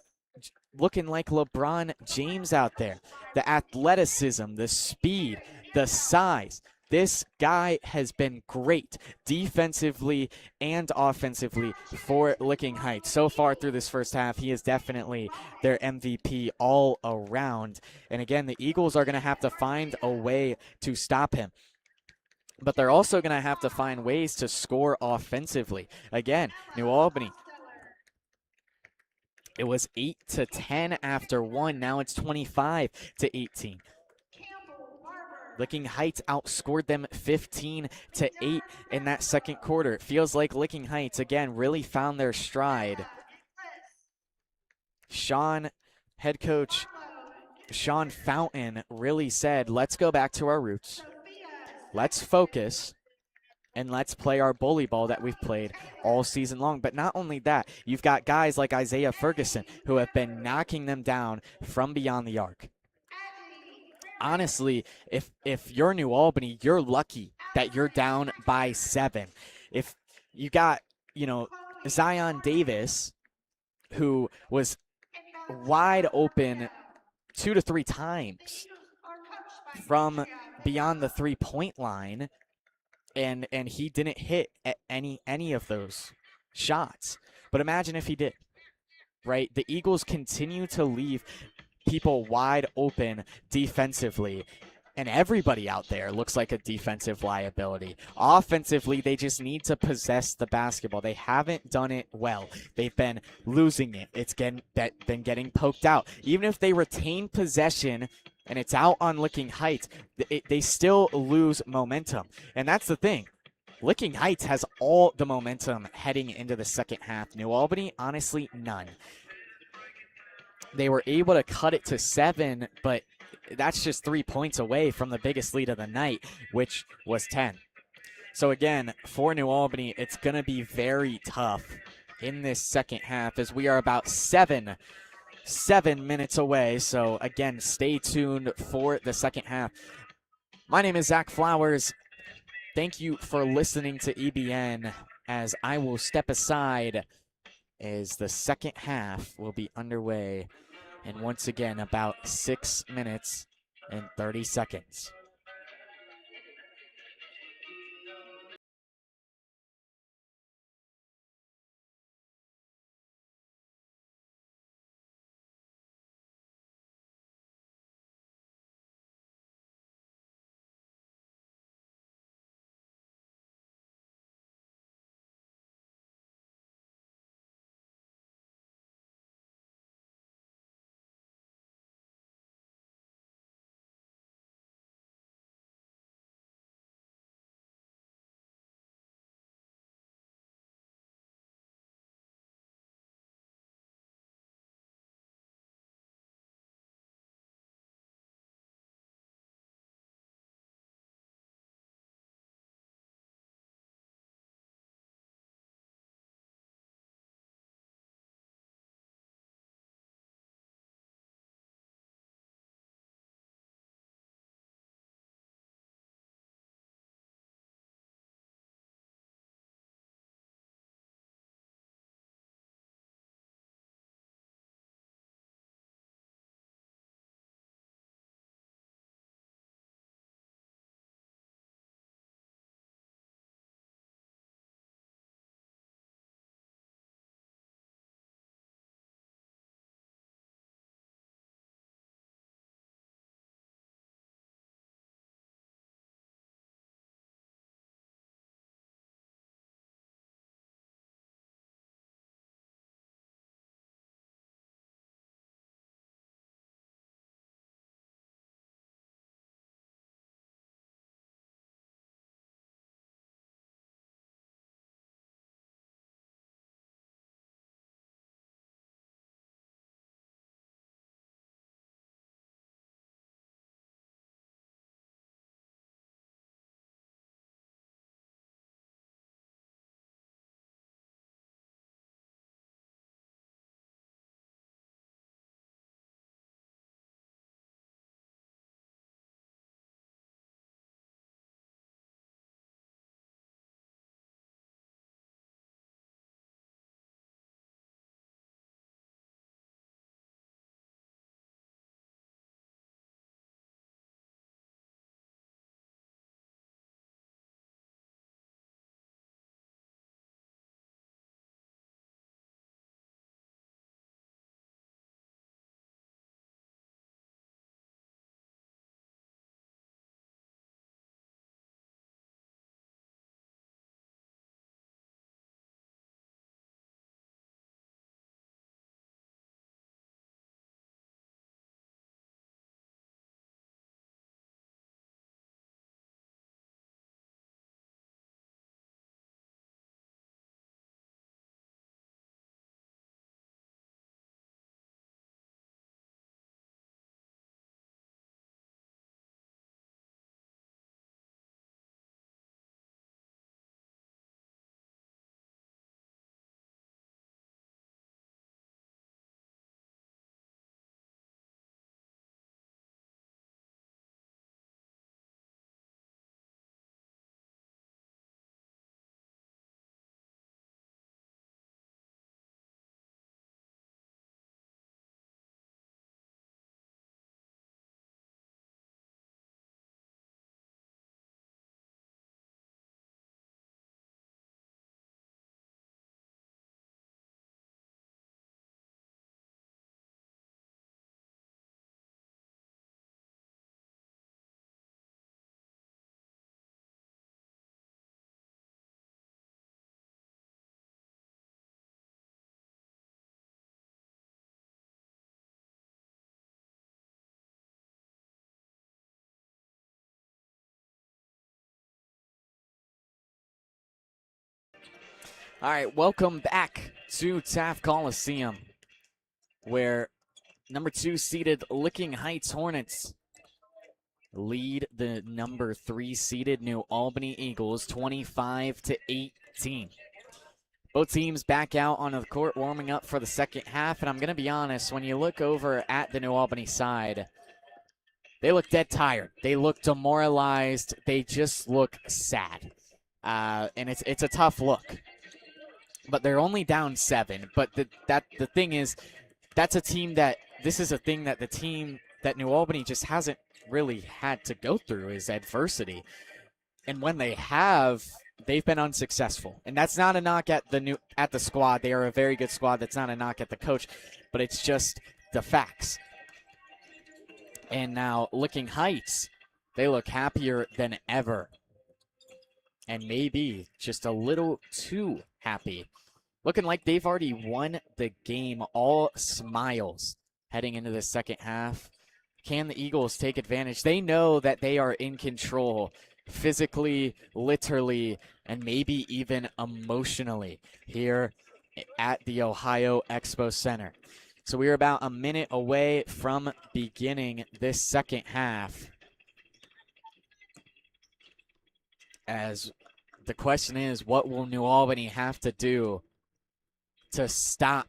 looking like LeBron James out there. The athleticism, the speed, the size. This guy has been great defensively and offensively for Licking Heights. So far through this first half, he is definitely their MVP all around. And again, the Eagles are going to have to find a way to stop him. But they're also going to have to find ways to score offensively. Again, New Albany, it was 8-10 after 1. Now it's 25-18. Licking Heights outscored them 15-8 in that second quarter. It feels like Licking Heights, again, really found their stride. Head coach Sean Fountain really said, let's go back to our roots. Let's focus. And let's play our bully ball that we've played all season long. But not only that, you've got guys like Isaiah Ferguson who have been knocking them down from beyond the arc. Honestly, if you're New Albany, you're lucky that you're down by 7. If you got, Zion Davis, who was wide open 2 to 3 times from beyond the 3-point line, and he didn't hit at any of those shots. But imagine if he did, right? The Eagles continue to leave people wide open defensively, and everybody out there looks like a defensive liability. Offensively, they just need to possess the basketball. They haven't done it well. They've been losing it. It's been getting poked out. Even if they retain possession and it's out on Licking Heights, they still lose momentum. And that's the thing. Licking Heights has all the momentum heading into the second half. New Albany, honestly, none. They were able to cut it to 7, but that's just 3 points away from the biggest lead of the night, which was 10. So again, for New Albany, it's going to be very tough in this second half as we are about 7 minutes away. So again, stay tuned for the second half. My name is Zach Flowers. Thank you for listening to EBN as I will step aside as the second half will be underway. And once again, about 6 minutes and 30 seconds. All right, welcome back to Taft Colosseum, where number 2 seeded Licking Heights Hornets lead the number 3 seeded New Albany Eagles 25-18. Both teams back out on the court warming up for the second half, and I'm going to be honest, when you look over at the New Albany side, they look dead tired. They look demoralized. They just look sad. And it's a tough look. But they're only down 7. But the thing is, that's a team that this is a thing that the team that New Albany just hasn't really had to go through is adversity. And when they have, they've been unsuccessful. And that's not a knock at the squad. They are a very good squad. That's not a knock at the coach, but it's just the facts. And now Licking Heights, they look happier than ever. And maybe just a little too happy. Looking like they've already won the game, all smiles heading into the second half. Can the Eagles take advantage? They know that they are in control physically, literally, and maybe even emotionally here at the Ohio Expo Center. So we're about a minute away from beginning this second half. As the question is, what will New Albany have to do to stop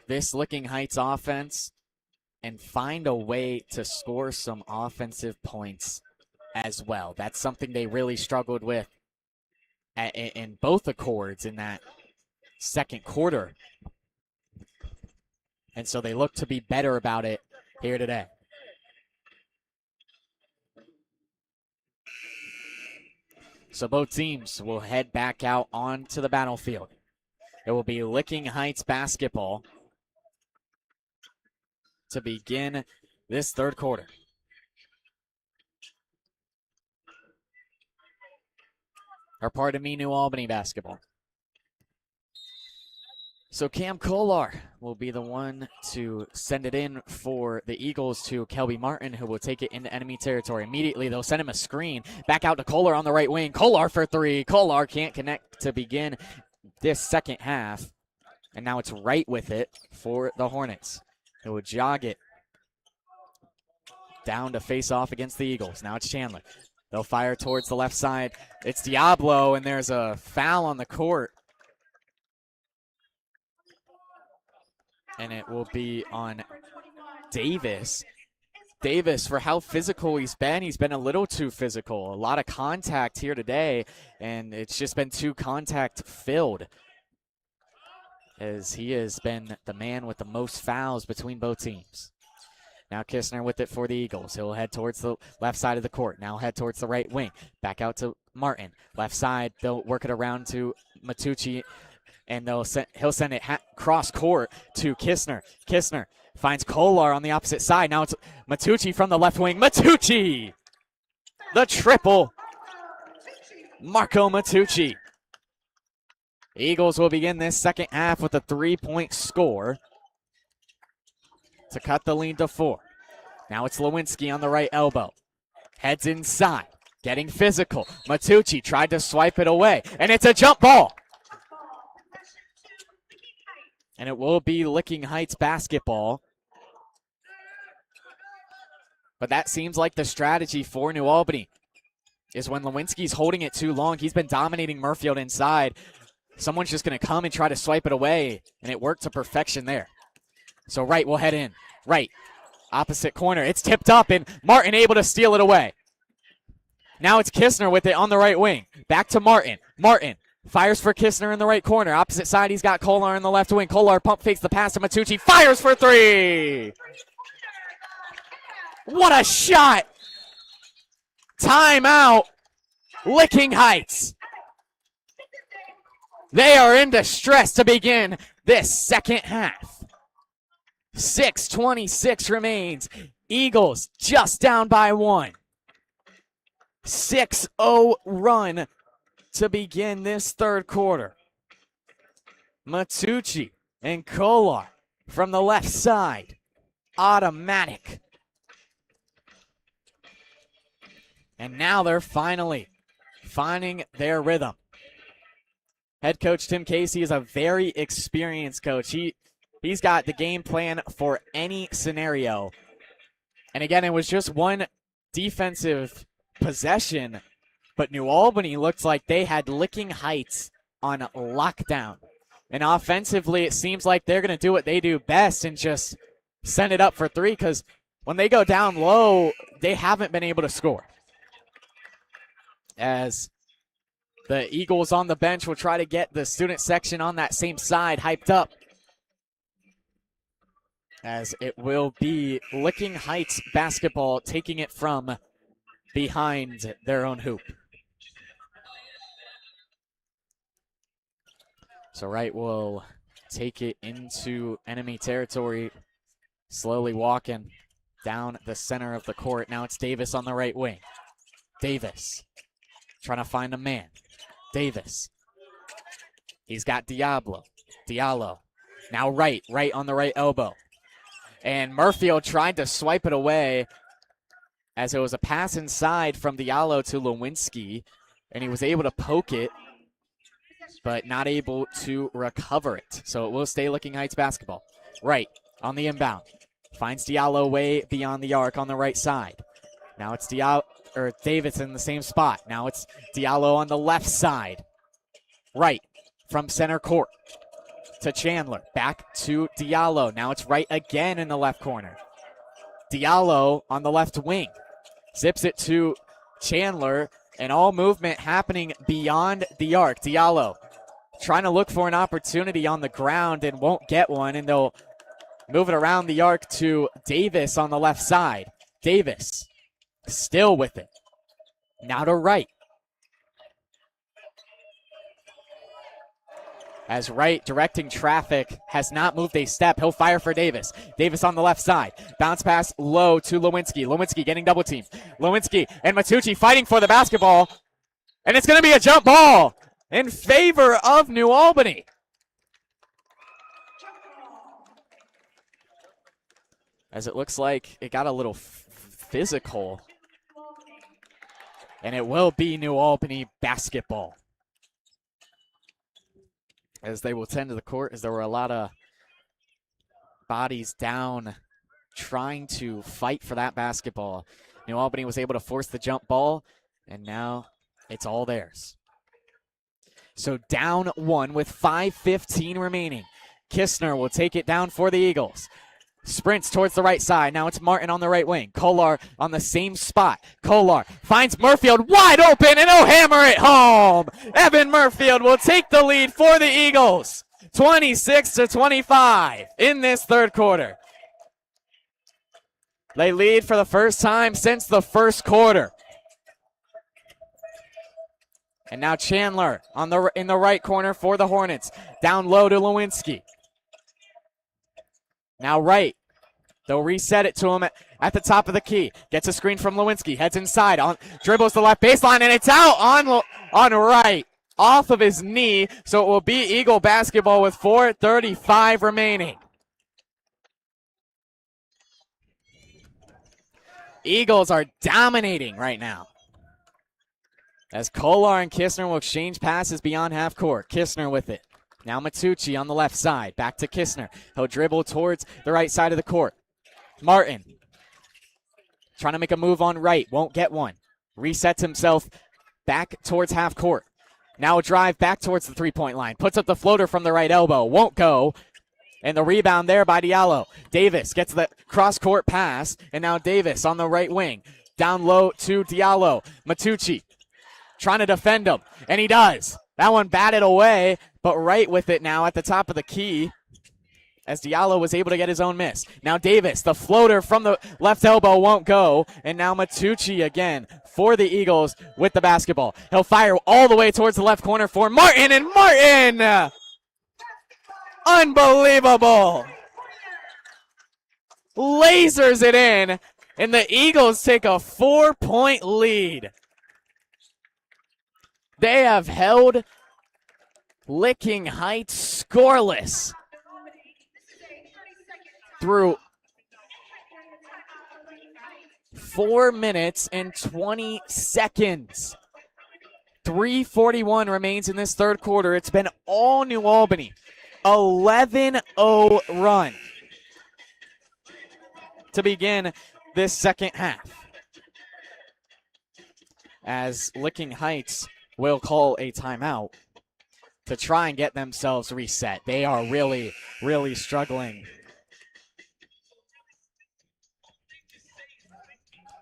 this Licking Heights offense and find a way to score some offensive points as well? That's something they really struggled with in both accords in that second quarter. And so they look to be better about it here today. So both teams will head back out onto the battlefield. It will be Licking Heights basketball to begin this third quarter. Or pardon me, New Albany basketball. So Cam Kolar will be the one to send it in for the Eagles to Kelby Martin, who will take it into enemy territory. Immediately, they'll send him a screen. Back out to Kolar on the right wing. Kolar for 3. Kolar can't connect to begin this second half. And now it's right with it for the Hornets. They will jog it down to face off against the Eagles. Now it's Chandler. They'll fire towards the left side. It's Diablo, and there's a foul on the court. And it will be on Davis. Davis, for how physical he's been a little too physical. A lot of contact here today, and it's just been too contact-filled, as he has been the man with the most fouls between both teams. Now Kistner with it for the Eagles. He'll head towards the left side of the court. Now head towards the right wing. Back out to Martin. Left side, they'll work it around to Matucci, and he'll send it cross court to Kistner. Kistner finds Kolar on the opposite side. Now it's Matucci from the left wing. Matucci! The triple. Marco Matucci. Eagles will begin this second half with a 3-point score to cut the lead to 4. Now it's Lewinsky on the right elbow. Heads inside, getting physical. Matucci tried to swipe it away, and it's a jump ball. And it will be Licking Heights basketball. But that seems like the strategy for New Albany, is when Lewinsky's holding it too long. He's been dominating Murfield inside. Someone's just going to come and try to swipe it away, and it worked to perfection there. So Wright will head in. Wright, opposite corner. It's tipped up, and Martin able to steal it away. Now it's Kistner with it on the right wing. Back to Martin. Martin fires for Kistner in the right corner. Opposite side, he's got Kolar in the left wing. Kolar pump fakes the pass to Matucci. Fires for 3! What a shot! Timeout, Licking Heights. They are in distress to begin this second half. 6:26 remains. Eagles just down by 1. 6-0 run to begin this third quarter. Matucci and Kolar from the left side. Automatic. And now they're finally finding their rhythm. Head coach Tim Casey is a very experienced coach. He's got the game plan for any scenario. And again, it was just one defensive possession, but New Albany looked like they had Licking Heights on lockdown. And offensively, it seems like they're going to do what they do best and just send it up for three, because when they go down low, they haven't been able to score. As the Eagles on the bench will try to get the student section on that same side hyped up, as it will be Licking Heights basketball taking it from behind their own hoop. So Wright will take it into enemy territory, slowly walking down the center of the court. Now it's Davis on the right wing. Davis trying to find a man. Davis. He's got Diallo. Now Wright on the right elbow. And Murfield tried to swipe it away as it was a pass inside from Diallo to Lewinsky, and he was able to poke it, but not able to recover it. So it will stay Licking Heights basketball. Wright on the inbound. Finds Diallo way beyond the arc on the right side. Now it's Davis in the same spot. Now it's Diallo on the left side. Wright from center court to Chandler. Back to Diallo. Now it's Wright again in the left corner. Diallo on the left wing. Zips it to Chandler, and all movement happening beyond the arc. Diallo trying to look for an opportunity on the ground and won't get one, and they'll move it around the arc to Davis on the left side. Davis still with it. Now to Wright. As Wright, directing traffic, has not moved a step. He'll fire for Davis. Davis on the left side. Bounce pass low to Lewinsky. Lewinsky getting double teamed. Lewinsky and Matucci fighting for the basketball. And it's going to be a jump ball in favor of New Albany. As it looks like it got a little physical. And it will be New Albany basketball, as they will tend to the court, as there were a lot of bodies down trying to fight for that basketball. New Albany was able to force the jump ball, and now it's all theirs. So down one with 5:15 remaining. Kistner will take it down for the Eagles. Sprints towards the right side. Now it's Martin on the right wing. Kolar on the same spot. Kolar finds Murfield wide open, and he'll hammer it home. Evan Murfield will take the lead for the Eagles. 26-25 in this third quarter. They lead for the first time since the first quarter. And now Chandler in the right corner for the Hornets. Down low to Lewinsky. Now Wright. They'll reset it to him at the top of the key. Gets a screen from Lewinsky. Heads inside. Dribbles the left baseline, and it's out on Wright. Off of his knee. So it will be Eagle basketball with 4:35 remaining. Eagles are dominating right now, as Kolar and Kistner will exchange passes beyond half court. Kistner with it. Now Matucci on the left side. Back to Kistner. He'll dribble towards the right side of the court. Martin trying to make a move on Wright. Won't get one. Resets himself back towards half court. Now a drive back towards the three-point line. Puts up the floater from the right elbow. Won't go. And the rebound there by Diallo. Davis gets the cross-court pass. And now Davis on the right wing. Down low to Diallo. Matucci trying to defend him. And he does. That one batted away. But Wright with it now at the top of the key, as Diallo was able to get his own miss. Now Davis, the floater from the left elbow won't go. And now Matucci again for the Eagles with the basketball. He'll fire all the way towards the left corner for Martin, and Martin! Unbelievable! Lasers it in, and the Eagles take a 4-point lead. They have held Licking Heights scoreless through 4 minutes and 20 seconds. 3:41 remains in this third quarter. It's been all New Albany. 11-0 run to begin this second half, as Licking Heights will call a timeout to try and get themselves reset. They are really, really struggling.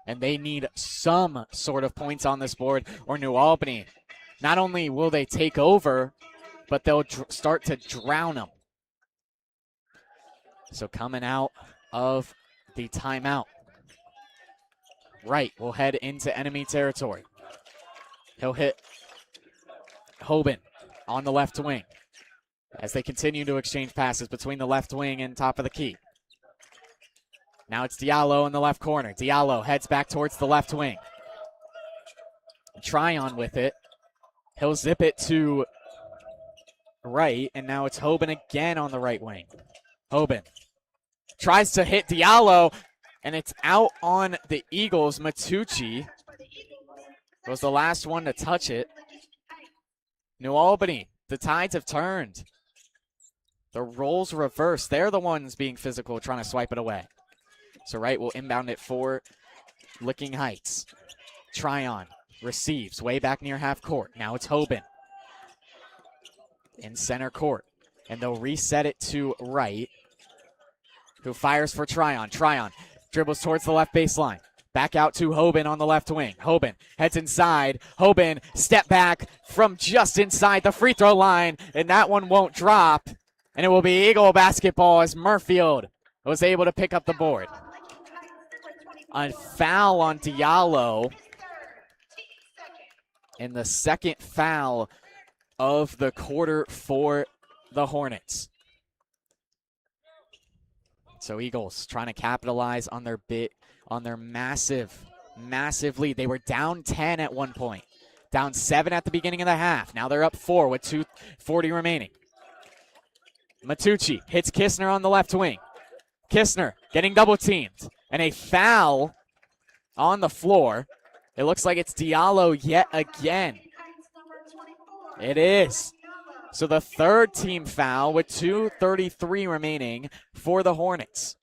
And they need some sort of points on this board, or New Albany, not only will they take over, but they'll start to drown them. So coming out of the timeout, Wright will head into enemy territory. He'll hit Hoban on the left wing as they continue to exchange passes between the left wing and top of the key. Now it's Diallo in the left corner. Diallo heads back towards the left wing. Tryon with it. He'll zip it to right, and now it's Hoban again on the right wing. Hoban tries to hit Diallo, and it's out on the Eagles. Matucci was the last one to touch it. New Albany, the tides have turned. The roles reversed. They're the ones being physical, trying to swipe it away. So Wright will inbound it for Licking Heights. Tryon receives way back near half court. Now it's Hoban in center court. And they'll reset it to Wright, who fires for Tryon. Tryon dribbles towards the left baseline. Back out to Hoban on the left wing. Hoban heads inside. Hoban step back from just inside the free throw line, and that one won't drop. And it will be Eagle basketball as Murfield was able to pick up the board. A foul on Diallo, and the second foul of the quarter for the Hornets. So Eagles trying to capitalize on their massive lead. They were down 10 at one point, down 7 at the beginning of the half. Now they're up 4 with 2:40 remaining. Matucci hits Kistner on the left wing. Kistner getting double teamed, and a foul on the floor. It looks like it's Diallo yet again. It is. So the third team foul with 2:33 remaining for the Hornets.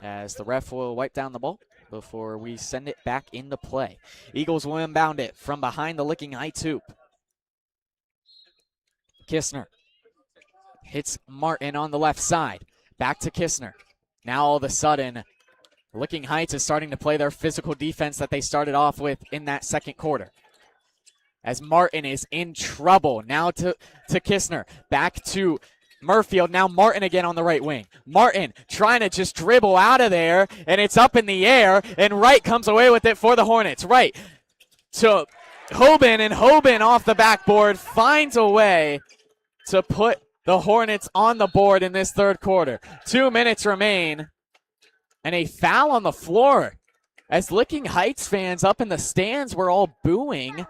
As the ref will wipe down the ball before we send it back into play. Eagles will inbound it from behind the Licking Heights hoop. Kistner hits Martin on the left side. Back to Kistner. Now all of a sudden, Licking Heights is starting to play their physical defense that they started off with in that second quarter. As Martin is in trouble. Now to Kistner. Back to Murfield. Now Martin again on the right wing. Martin trying to just dribble out of there, and it's up in the air, and Wright comes away with it for the Hornets. Wright to Hoban, and Hoban off the backboard finds a way to put the Hornets on the board in this third quarter. 2 minutes remain, and a foul on the floor as Licking Heights fans up in the stands were all booing.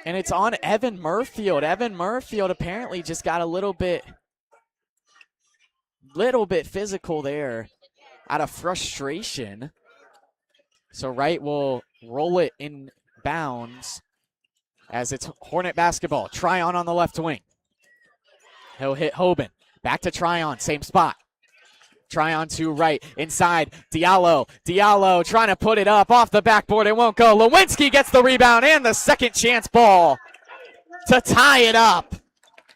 And it's on Evan Murfield. Evan Murfield apparently just got a little bit physical there out of frustration. So Wright will roll it in bounds as it's Hornet basketball. Tryon on the left wing. He'll hit Hoban. Back to Tryon, same spot. Tryon to Wright, inside, Diallo. Diallo trying to put it up off the backboard. It won't go. Lewinsky gets the rebound, and the second chance ball to tie it up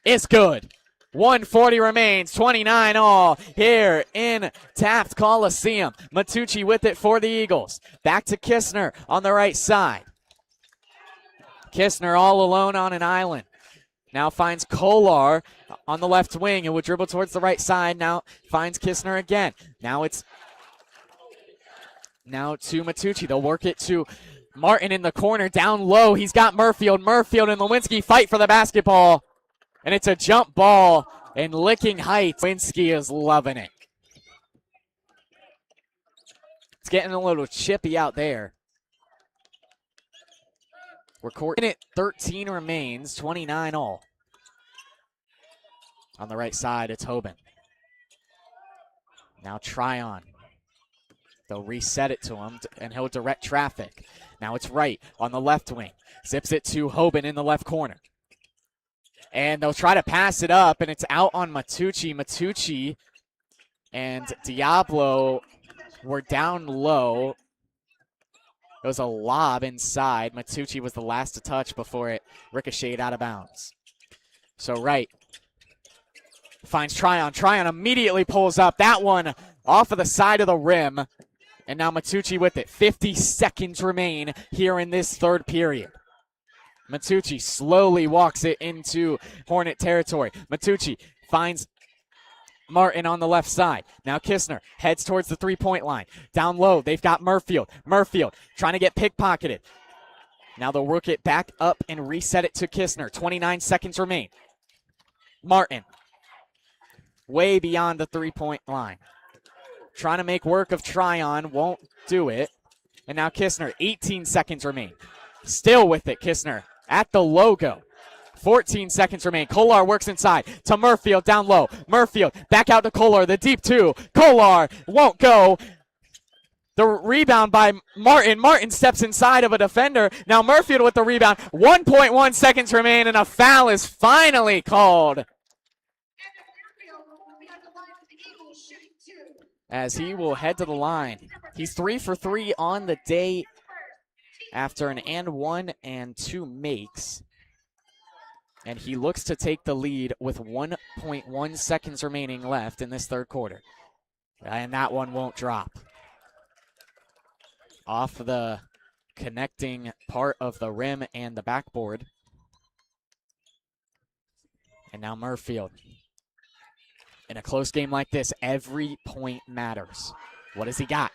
is good. 1:40 remains, 29 all here in Taft Colosseum. Matucci with it for the Eagles. Back to Kistner on the right side. Kistner all alone on an island. Now finds Kolar on the left wing and will dribble towards the right side. Now finds Kistner again. Now to Matucci. They'll work it to Martin in the corner. Down low, he's got Murfield. Murfield and Lewinsky fight for the basketball. And it's a jump ball, and Licking Heights. Lewinsky is loving it. It's getting a little chippy out there. We're court. Minute 13 remains, 29 all. On the right side, it's Hoban. Now Tryon. They'll reset it to him, and he'll direct traffic. Now it's Wright on the left wing. Zips it to Hoban in the left corner. And they'll try to pass it up, and it's out on Matucci. Matucci and Diablo were down low. It was a lob inside. Matucci was the last to touch before it ricocheted out of bounds. So Wright finds Tryon. Tryon immediately pulls up. That one off of the side of the rim. And now Matucci with it. 50 seconds remain here in this third period. Matucci slowly walks it into Hornet territory. Matucci finds Martin on the left side. Now Kistner heads towards the three-point line. Down low, they've got Murfield. Murfield trying to get pickpocketed. Now they'll work it back up and reset it to Kistner. 29 seconds remain. Martin, way beyond the three-point line. Trying to make work of Tryon, won't do it. And now Kistner, 18 seconds remain. Still with it, Kistner at the logo. 14 seconds remain. Kolar works inside to Murfield down low. Murfield back out to Kolar, the deep two. Kolar won't go. The rebound by Martin. Martin steps inside of a defender. Now Murfield with the rebound. 1.1 seconds remain, and a foul is finally called, as he will head to the line. He's 3 for 3 on the day after an and one and two makes. And he looks to take the lead with 1.1 seconds remaining left in this third quarter. And that one won't drop. Off the connecting part of the rim and the backboard. And now Murfield. In a close game like this, every point matters. What has he got?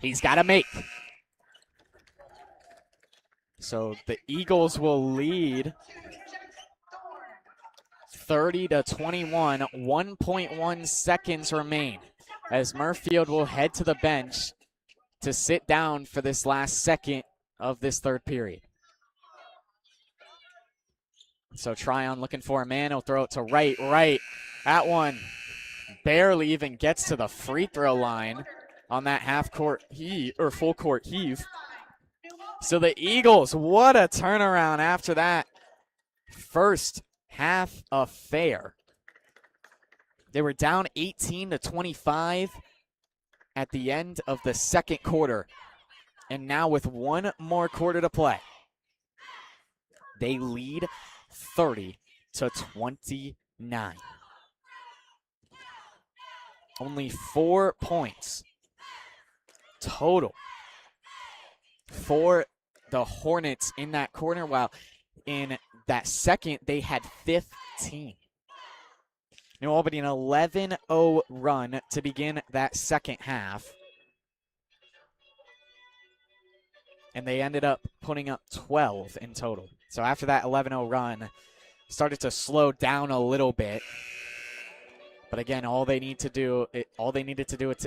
He's got to make. So the Eagles will lead 30-21. 1.1 seconds remain as Murfield will head to the bench to sit down for this last second of this third period. So Tryon looking for a man. He'll throw it to Wright. Wright, that one barely even gets to the free throw line on that half-court heave, or full-court heave. So the Eagles, what a turnaround after that first half affair. They were down 18-25 at the end of the second quarter. And now with one more quarter to play, they lead 30-29. Only 4 points total for the Hornets in that corner, while in that second they had 15. New Albany an 11-0 run to begin that second half. And they ended up putting up 12 in total. So after that 11-0 run, started to slow down a little bit. But again, all they needed to do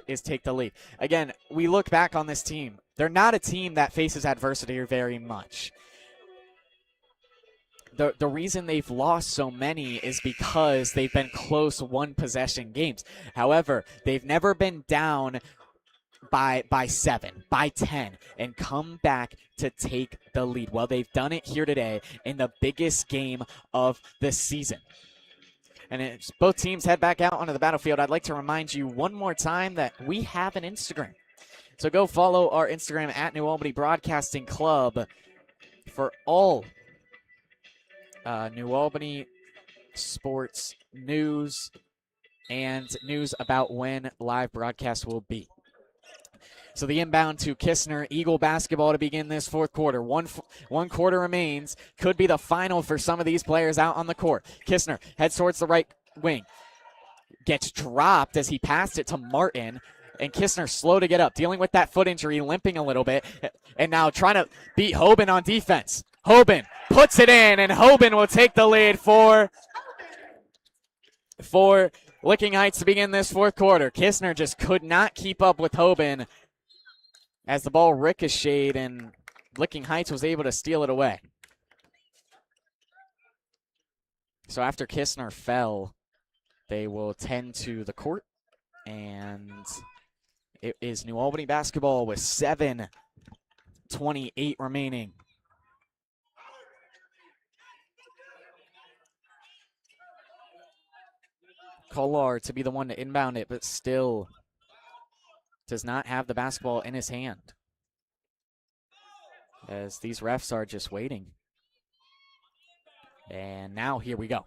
is take the lead. Again, we look back on this team. They're not a team that faces adversity very much. The reason they've lost so many is because they've been close one-possession games. However, they've never been down by 7, by 10, and come back to take the lead. Well, they've done it here today in the biggest game of the season. And as both teams head back out onto the battlefield, I'd like to remind you one more time that we have an Instagram. So go follow our Instagram at New Albany Broadcasting Club for all New Albany sports news and news about when live broadcasts will be. So the inbound to Kistner, Eagle basketball to begin this fourth quarter. One quarter remains. Could be the final for some of these players out on the court. Kistner heads towards the right wing. Gets dropped as he passed it to Martin. And Kistner slow to get up, dealing with that foot injury, limping a little bit. And now trying to beat Hoban on defense. Hoban puts it in, and Hoban will take the lead for Licking Heights to begin this fourth quarter. Kistner just could not keep up with Hoban as the ball ricocheted, and Licking Heights was able to steal it away. So after Kistner fell, they will tend to the court And it is New Albany basketball with 7:28 remaining. Kolar to be the one to inbound it, but still does not have the basketball in his hand, as these refs are just waiting. And now here we go.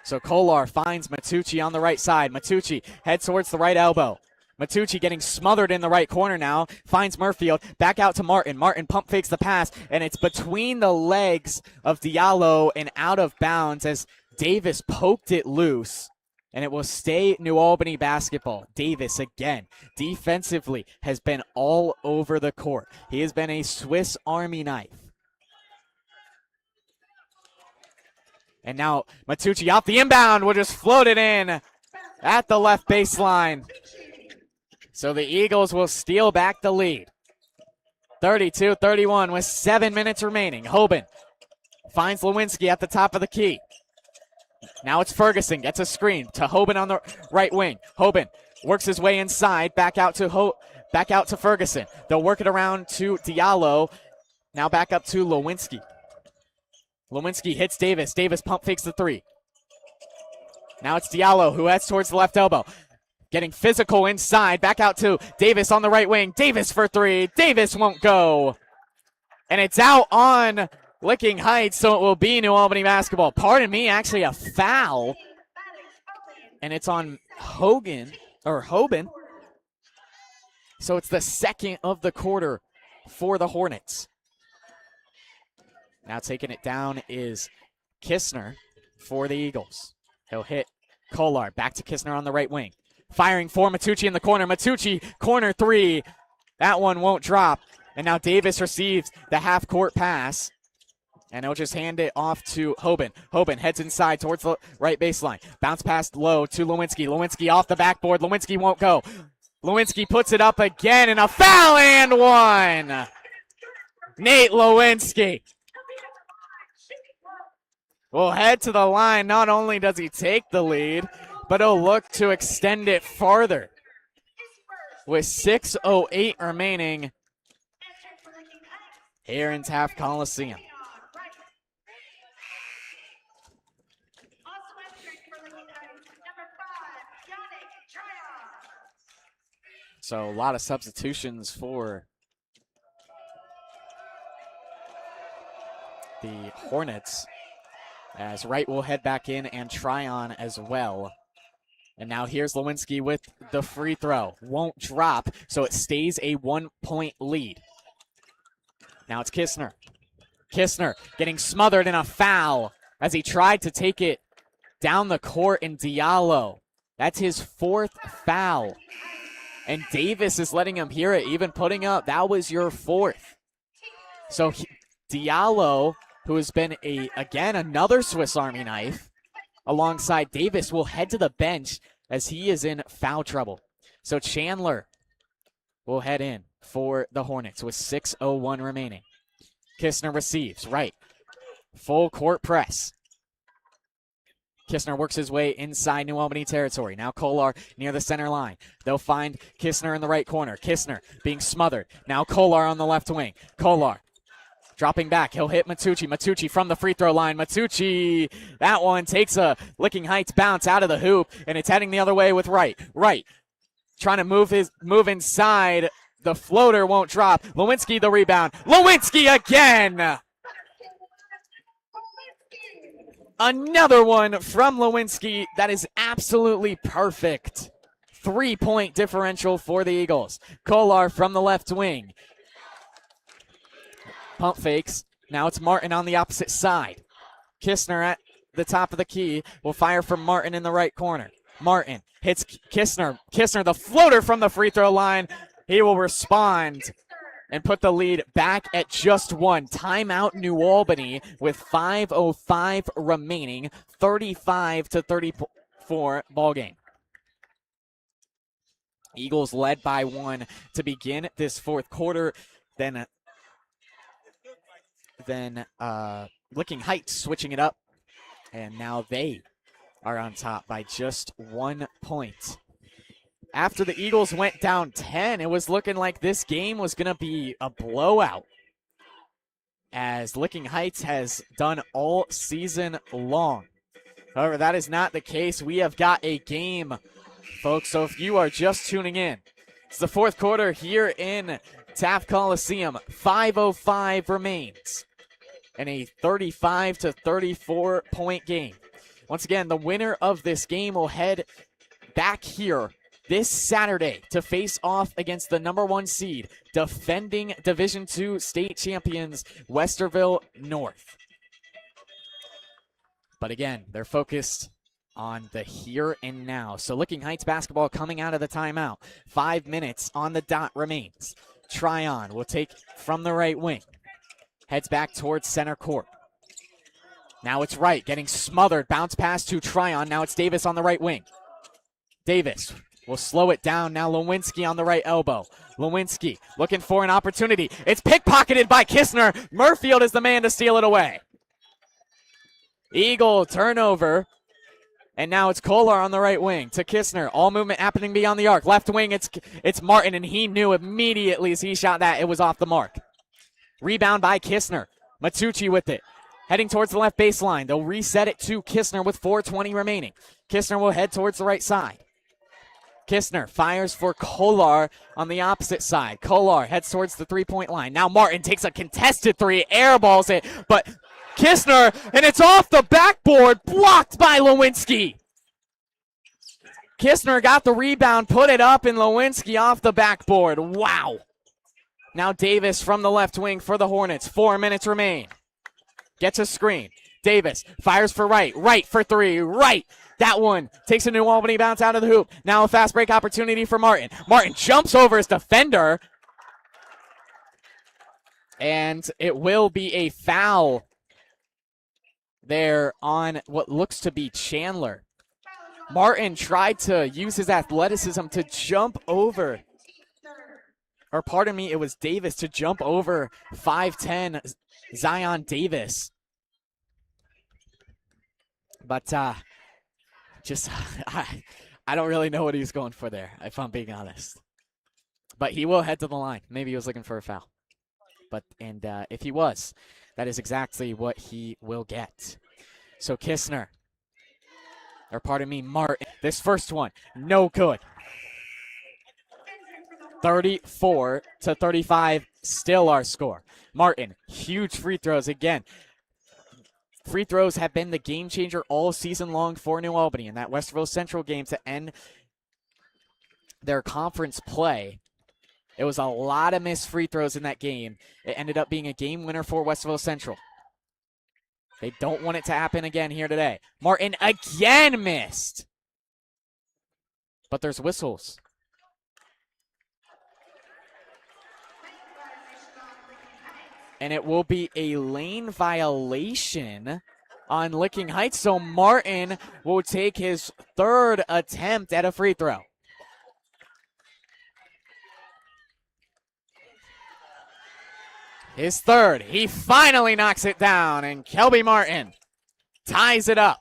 So Kolar finds Matucci on the right side. Matucci heads towards the right elbow. Matucci getting smothered in the right corner now. Finds Murfield. Back out to Martin. Martin pump fakes the pass, and it's between the legs of Diallo and out of bounds as Davis poked it loose. And it will stay New Albany basketball. Davis, again, defensively has been all over the court. He has been a Swiss Army knife. And now Matucci off the inbound will just float it in at the left baseline. So the Eagles will steal back the lead. 32-31 with 7 minutes remaining. Hoban finds Lewinsky at the top of the key. Now it's Ferguson, gets a screen to Hoban on the right wing. Hoban works his way inside, back out to Ferguson. They'll work it around to Diallo. Now back up to Lewinsky. Lewinsky hits Davis. Davis pump fakes the three. Now it's Diallo who heads towards the left elbow. Getting physical inside. Back out to Davis on the right wing. Davis for three. Davis won't go. And it's out on Licking Heights, so it will be New Albany basketball. Pardon me, actually a foul. And it's on Hoban. So it's the second of the quarter for the Hornets. Now taking it down is Kistner for the Eagles. He'll hit Kolar. Back to Kistner on the right wing. Firing for Matucci in the corner. Matucci, corner three. That one won't drop. And now Davis receives the half-court pass. And he'll just hand it off to Hoban. Hoban heads inside towards the right baseline. Bounce pass low to Lewinsky. Lewinsky off the backboard. Lewinsky won't go. Lewinsky puts it up again, and a foul and one. Nate Lewinsky will head to the line. Not only does he take the lead, but he'll look to extend it farther. With 6:08 remaining here in Taft Colosseum. So a lot of substitutions for the Hornets, as Wright will head back in and Tryon as well. And now here's Lewinsky with the free throw. Won't drop, so it stays a 1-point lead. Now it's Kistner. Kistner getting smothered in a foul as he tried to take it down the court, in Diallo. That's his fourth foul. And Davis is letting him hear it, even putting up, that was your fourth. So Diallo, who has been again another Swiss Army knife, alongside Davis, will head to the bench as he is in foul trouble. So Chandler will head in for the Hornets with 6:01 remaining. Kistner receives, right. Full court press. Kistner works his way inside New Albany territory. Now Kolar near the center line. They'll find Kistner in the right corner. Kistner being smothered. Now Kolar on the left wing. Kolar dropping back. He'll hit Matucci. Matucci from the free throw line. Matucci, that one takes a Licking Heights bounce out of the hoop, and it's heading the other way with Wright. Wright trying to move inside. The floater won't drop. Lewinsky the rebound. Lewinsky again! Another one from Lewinsky that is absolutely perfect. 3-point differential for the Eagles. Kolar from the left wing. Pump fakes. Now it's Martin on the opposite side. Kistner at the top of the key will fire from Martin in the right corner. Martin hits Kistner. Kistner, the floater from the free throw line. He will respond and put the lead back at just one. Timeout New Albany with 5:05 remaining, 35-34 ball game. Eagles led by one to begin this fourth quarter. Then Licking Heights switching it up, and now they are on top by just 1 point. After the Eagles went down 10, it was looking like this game was going to be a blowout, as Licking Heights has done all season long. However, that is not the case. We have got a game, folks, so if you are just tuning in, it's the fourth quarter here in Taft Colosseum. 5:05 remains in a 35-34 point game. Once again, the winner of this game will head back here this Saturday to face off against the number 1 seed, defending Division II state champions, Westerville North. But again, they're focused on the here and now. So Licking Heights basketball coming out of the timeout. 5 minutes on the dot remains. Tryon will take from the right wing. Heads back towards center court. Now it's Wright getting smothered. Bounce pass to Tryon. Now it's Davis on the right wing. Davis will slow it down. Now Lewinsky on the right elbow. Lewinsky looking for an opportunity. It's pickpocketed by Kistner. Murfield is the man to steal it away. Eagle turnover. And now it's Kolar on the right wing to Kistner. All movement happening beyond the arc. Left wing, it's Martin, and he knew immediately as he shot that it was off the mark. Rebound by Kistner. Matucci with it. Heading towards the left baseline. They'll reset it to Kistner with 4:20 remaining. Kistner will head towards the right side. Kistner fires for Kolar on the opposite side. Kolar heads towards the three-point line. Now Martin takes a contested three, airballs it, but Kistner, and it's off the backboard, blocked by Lewinsky. Kistner got the rebound, put it up, and Lewinsky off the backboard. Wow. Now Davis from the left wing for the Hornets. 4 minutes remain. Gets a screen. Davis fires for Wright. Wright for three. Wright. That one takes a New Albany bounce out of the hoop. Now a fast break opportunity for Martin. Martin jumps over his defender. And it will be a foul there on what looks to be Chandler. Martin tried to use his athleticism to jump over. Or pardon me, it was Davis to jump over 5'10" Zion Davis. But I don't really know what he was going for there, if I'm being honest. But he will head to the line. Maybe he was looking for a foul. And if he was, that is exactly what he will get. So Kistner, or pardon me, Martin, this first one, no good. 34-35, still our score. Martin, huge free throws again. Free throws have been the game changer all season long for New Albany in that Westerville Central game to end their conference play. It was a lot of missed free throws in that game. It ended up being a game winner for Westerville Central. They don't want it to happen again here today. Martin again missed. But there's whistles. And it will be a lane violation on Licking Heights. So Martin will take his third attempt at a free throw. His third. He finally knocks it down, and Kelby Martin ties it up.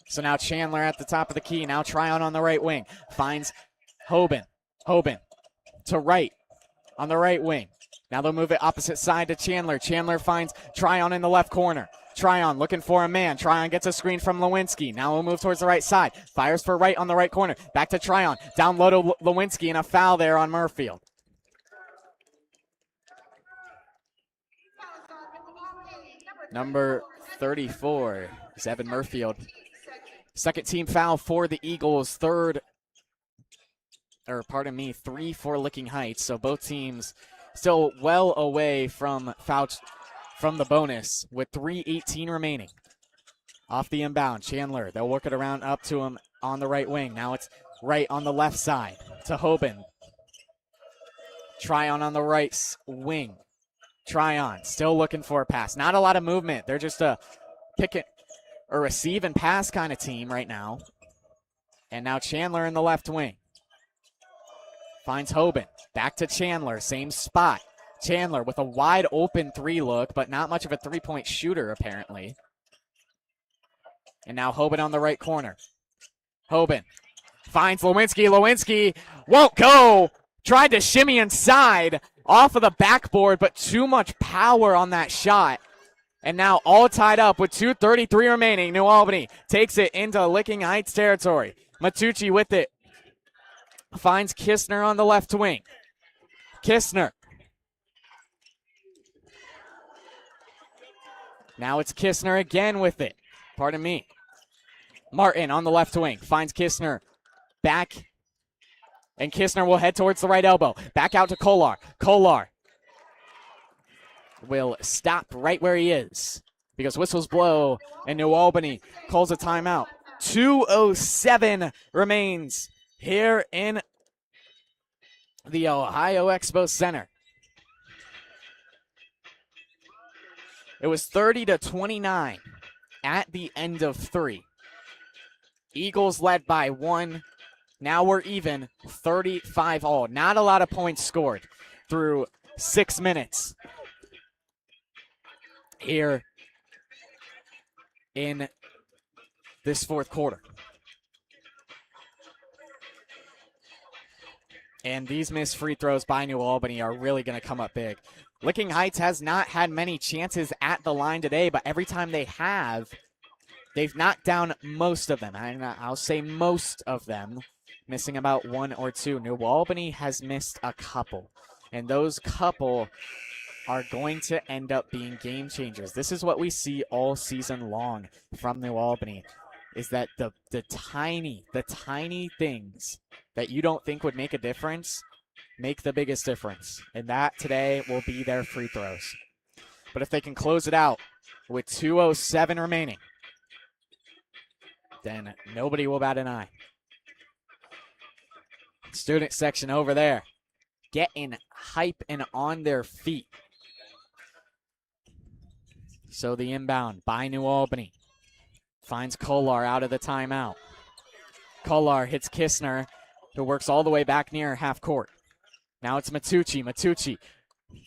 So now Chandler at the top of the key. Now Tryon on the right wing. Finds Hoban. Hoban to Wright on the right wing. Now they'll move it opposite side to Chandler. Chandler finds Tryon in the left corner. Tryon looking for a man. Tryon gets a screen from Lewinsky. Now we'll move towards the right side. Fires for Wright on the right corner. Back to Tryon. Down low to Lewinsky, and a foul there on Murfield. Number 34 is Evan Murfield. Second team foul for the Eagles. Three for Licking Heights. So both teams still well away from the bonus with 3:18 remaining. Off the inbound, Chandler. They'll work it around up to him on the right wing. Now it's Wright on the left side to Hoban. Tryon on the right wing. Tryon still looking for a pass. Not a lot of movement. They're just a pick it or receive and pass kind of team right now. And now Chandler in the left wing. Finds Hoban. Back to Chandler. Same spot. Chandler with a wide open 3 look, but not much of a 3-point shooter apparently. And now Hoban on the right corner. Hoban finds Lewinsky. Lewinsky won't go. Tried to shimmy inside off of the backboard, but too much power on that shot. And now all tied up with 2:33 remaining. New Albany takes it into Licking Heights territory. Matucci with it. Finds Kistner on the left wing. Kistner. Now it's Kistner again with it. Pardon me. Martin on the left wing. Finds Kistner. Back. And Kistner will head towards the right elbow. Back out to Kolar. Kolar will stop right where he is because whistles blow and New Albany calls a timeout. 2:07 remains here in the Ohio Expo Center. It was 30-29 at the end of 3. Eagles led by 1. Now we're even, 35 all. Not a lot of points scored through 6 minutes here in this fourth quarter. And these missed free throws by New Albany are really going to come up big. Licking Heights has not had many chances at the line today, but every time they have, they've knocked down most of them. I'll say most of them, missing about 1 or 2. New Albany has missed a couple, and those couple are going to end up being game changers. This is what we see all season long from New Albany, is that the tiny things that you don't think would make a difference make the biggest difference. And that today will be their free throws. But if they can close it out with 2:07 remaining, then nobody will bat an eye. Student section over there getting hype and on their feet. So the inbound by New Albany finds Kolar out of the timeout. Kolar hits Kistner, who works all the way back near half court. Now it's Matucci. Matucci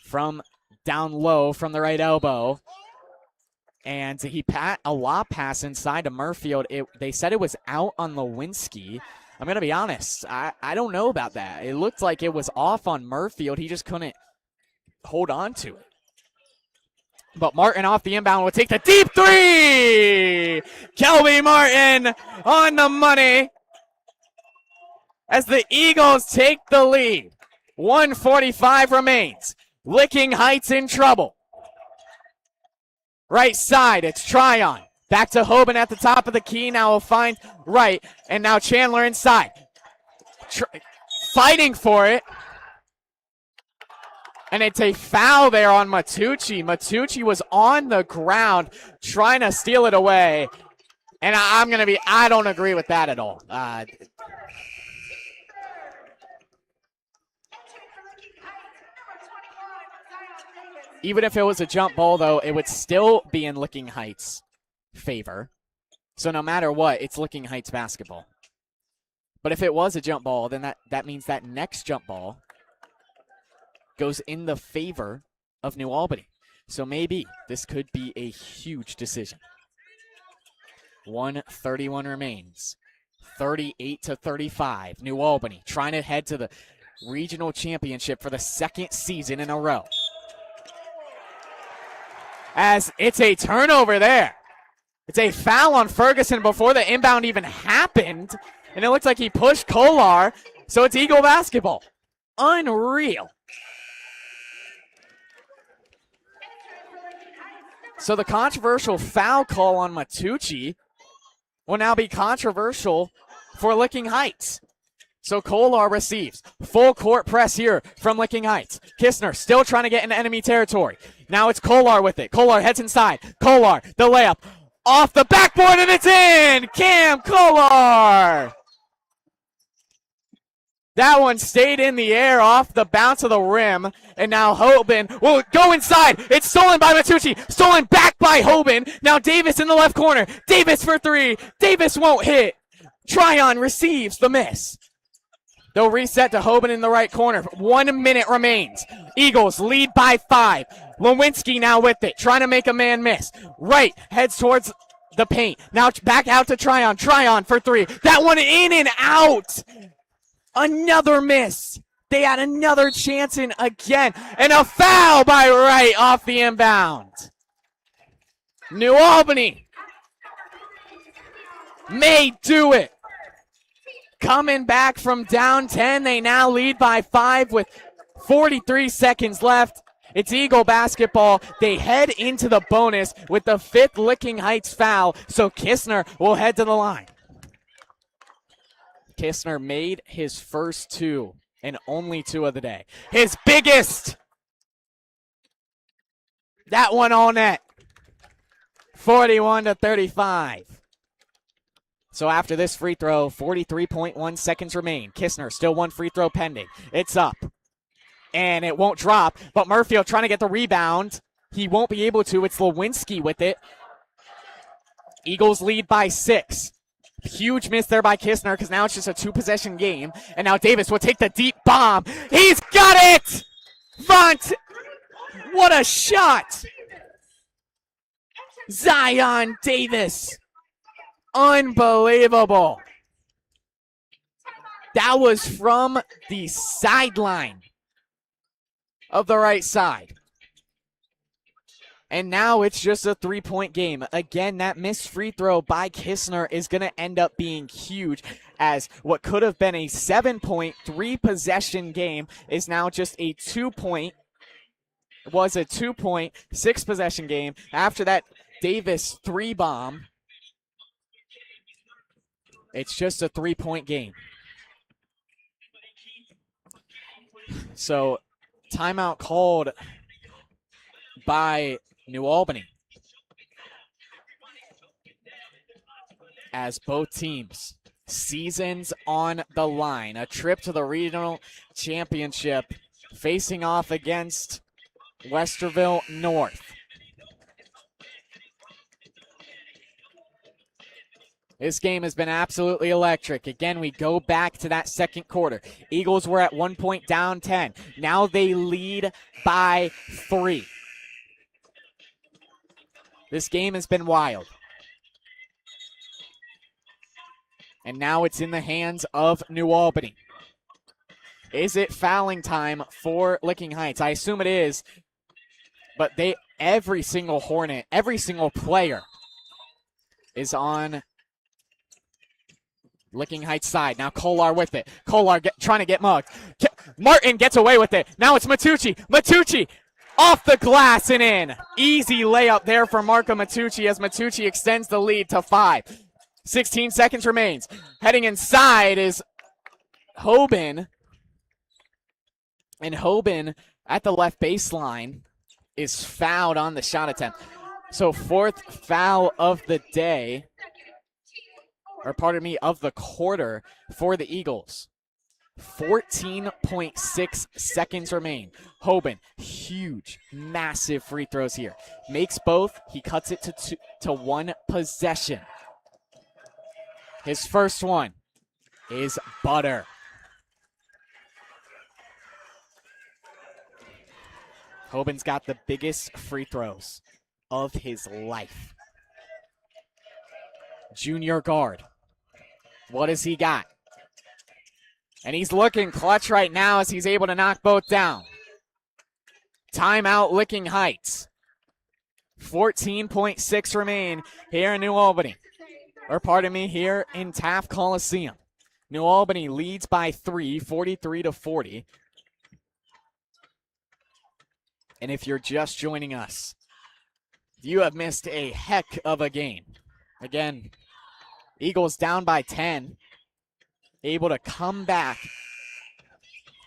from down low from the right elbow. And he a lob pass inside to Murfield. They said it was out on Lewinsky. I'm going to be honest. I don't know about that. It looked like it was off on Murfield. He just couldn't hold on to it. But Martin off the inbound will take the deep 3. Kelby Martin on the money as the Eagles take the lead. 1:45 remains. Licking Heights in trouble. Right side, it's Tryon. Back to Hoban at the top of the key. Now we'll find right. And now Chandler inside. Fighting for it. And it's a foul there on Matucci. Matucci was on the ground trying to steal it away. And I don't agree with that at all. Even if it was a jump ball, though, it would still be in Licking Heights' favor. So no matter what, it's Licking Heights basketball. But if it was a jump ball, then that means that next jump ball goes in the favor of New Albany. So maybe this could be a huge decision. 1:31 remains. 38-35. New Albany trying to head to the regional championship for the second season in a row. As it's a turnover there. It's a foul on Ferguson before the inbound even happened. And it looks like he pushed Kolar. So it's Eagle basketball. Unreal. So the controversial foul call on Matucci will now be controversial for Licking Heights. So Kolar receives. Full court press here from Licking Heights. Kistner still trying to get into enemy territory. Now it's Kolar with it. Kolar heads inside. Kolar, the layup. Off the backboard, and it's in! Cam Kolar! That one stayed in the air off the bounce of the rim. And now Hoban will go inside. It's stolen by Matucci. Stolen back by Hoban. Now Davis in the left corner. Davis for 3. Davis won't hit. Tryon receives the miss. They'll reset to Hoban in the right corner. 1 minute remains. Eagles lead by 5. Lewinsky now with it, trying to make a man miss. Right, heads towards the paint. Now back out to Tryon. Tryon for 3. That one in and out. Another miss. They had another chance in again. And a foul by Wright off the inbound. New Albany may do it. Coming back from down 10, they now lead by 5 with 43 seconds left. It's Eagle basketball. They head into the bonus with the 5th Licking Heights foul, so Kistner will head to the line. Kistner made his first 2 and only 2 of the day. His biggest. That one all net. 41-35. So after this free throw, 43.1 seconds remain. Kistner still 1 free throw pending. It's up. And it won't drop, but Murfield trying to get the rebound. He won't be able to. It's Lewinsky with it. Eagles lead by 6. Huge miss there by Kistner because now it's just a 2-possession game. And now Davis will take the deep bomb. He's got it! Vaunt! What a shot! Zion Davis. Unbelievable. That was from the sideline of the right side. And now it's just a 3-point game. Again, that missed free throw by Kistner is going to end up being huge, as what could have been a 7-point, 3-possession game is now just a 2-point, 6-possession game. After that Davis 3-bomb, it's just a 3-point game. So timeout called by New Albany, as both teams, seasons on the line. A trip to the regional championship, facing off against Westerville North. This game has been absolutely electric. Again, we go back to that second quarter. Eagles were at 1 point down 10. Now they lead by 3. This game has been wild. And now it's in the hands of New Albany. Is it fouling time for Licking Heights? I assume it is. But every single Hornet, every single player is on Licking Heights side. Now Kolar with it. Kolar trying to get mugged. Martin gets away with it. Now it's Matucci. Matucci off the glass and in. Easy layup there for Marco Matucci as Matucci extends the lead to 5. 16 seconds remains. Heading inside is Hoban. And Hoban at the left baseline is fouled on the shot attempt. So 4th foul of the day, or pardon me, of the quarter for the Eagles. 14.6 seconds remain. Hoban, huge, massive free throws here. Makes both. He cuts it to 1 possession. His first one is butter. Hoban's got the biggest free throws of his life. Junior guard. What has he got? And he's looking clutch right now as he's able to knock both down. Timeout Licking Heights. 14.6 remain here in New Albany. Or pardon me, here in Taft Colosseum. New Albany leads by 3, 43-40. And if you're just joining us, you have missed a heck of a game. Again, Eagles down by 10. Able to come back.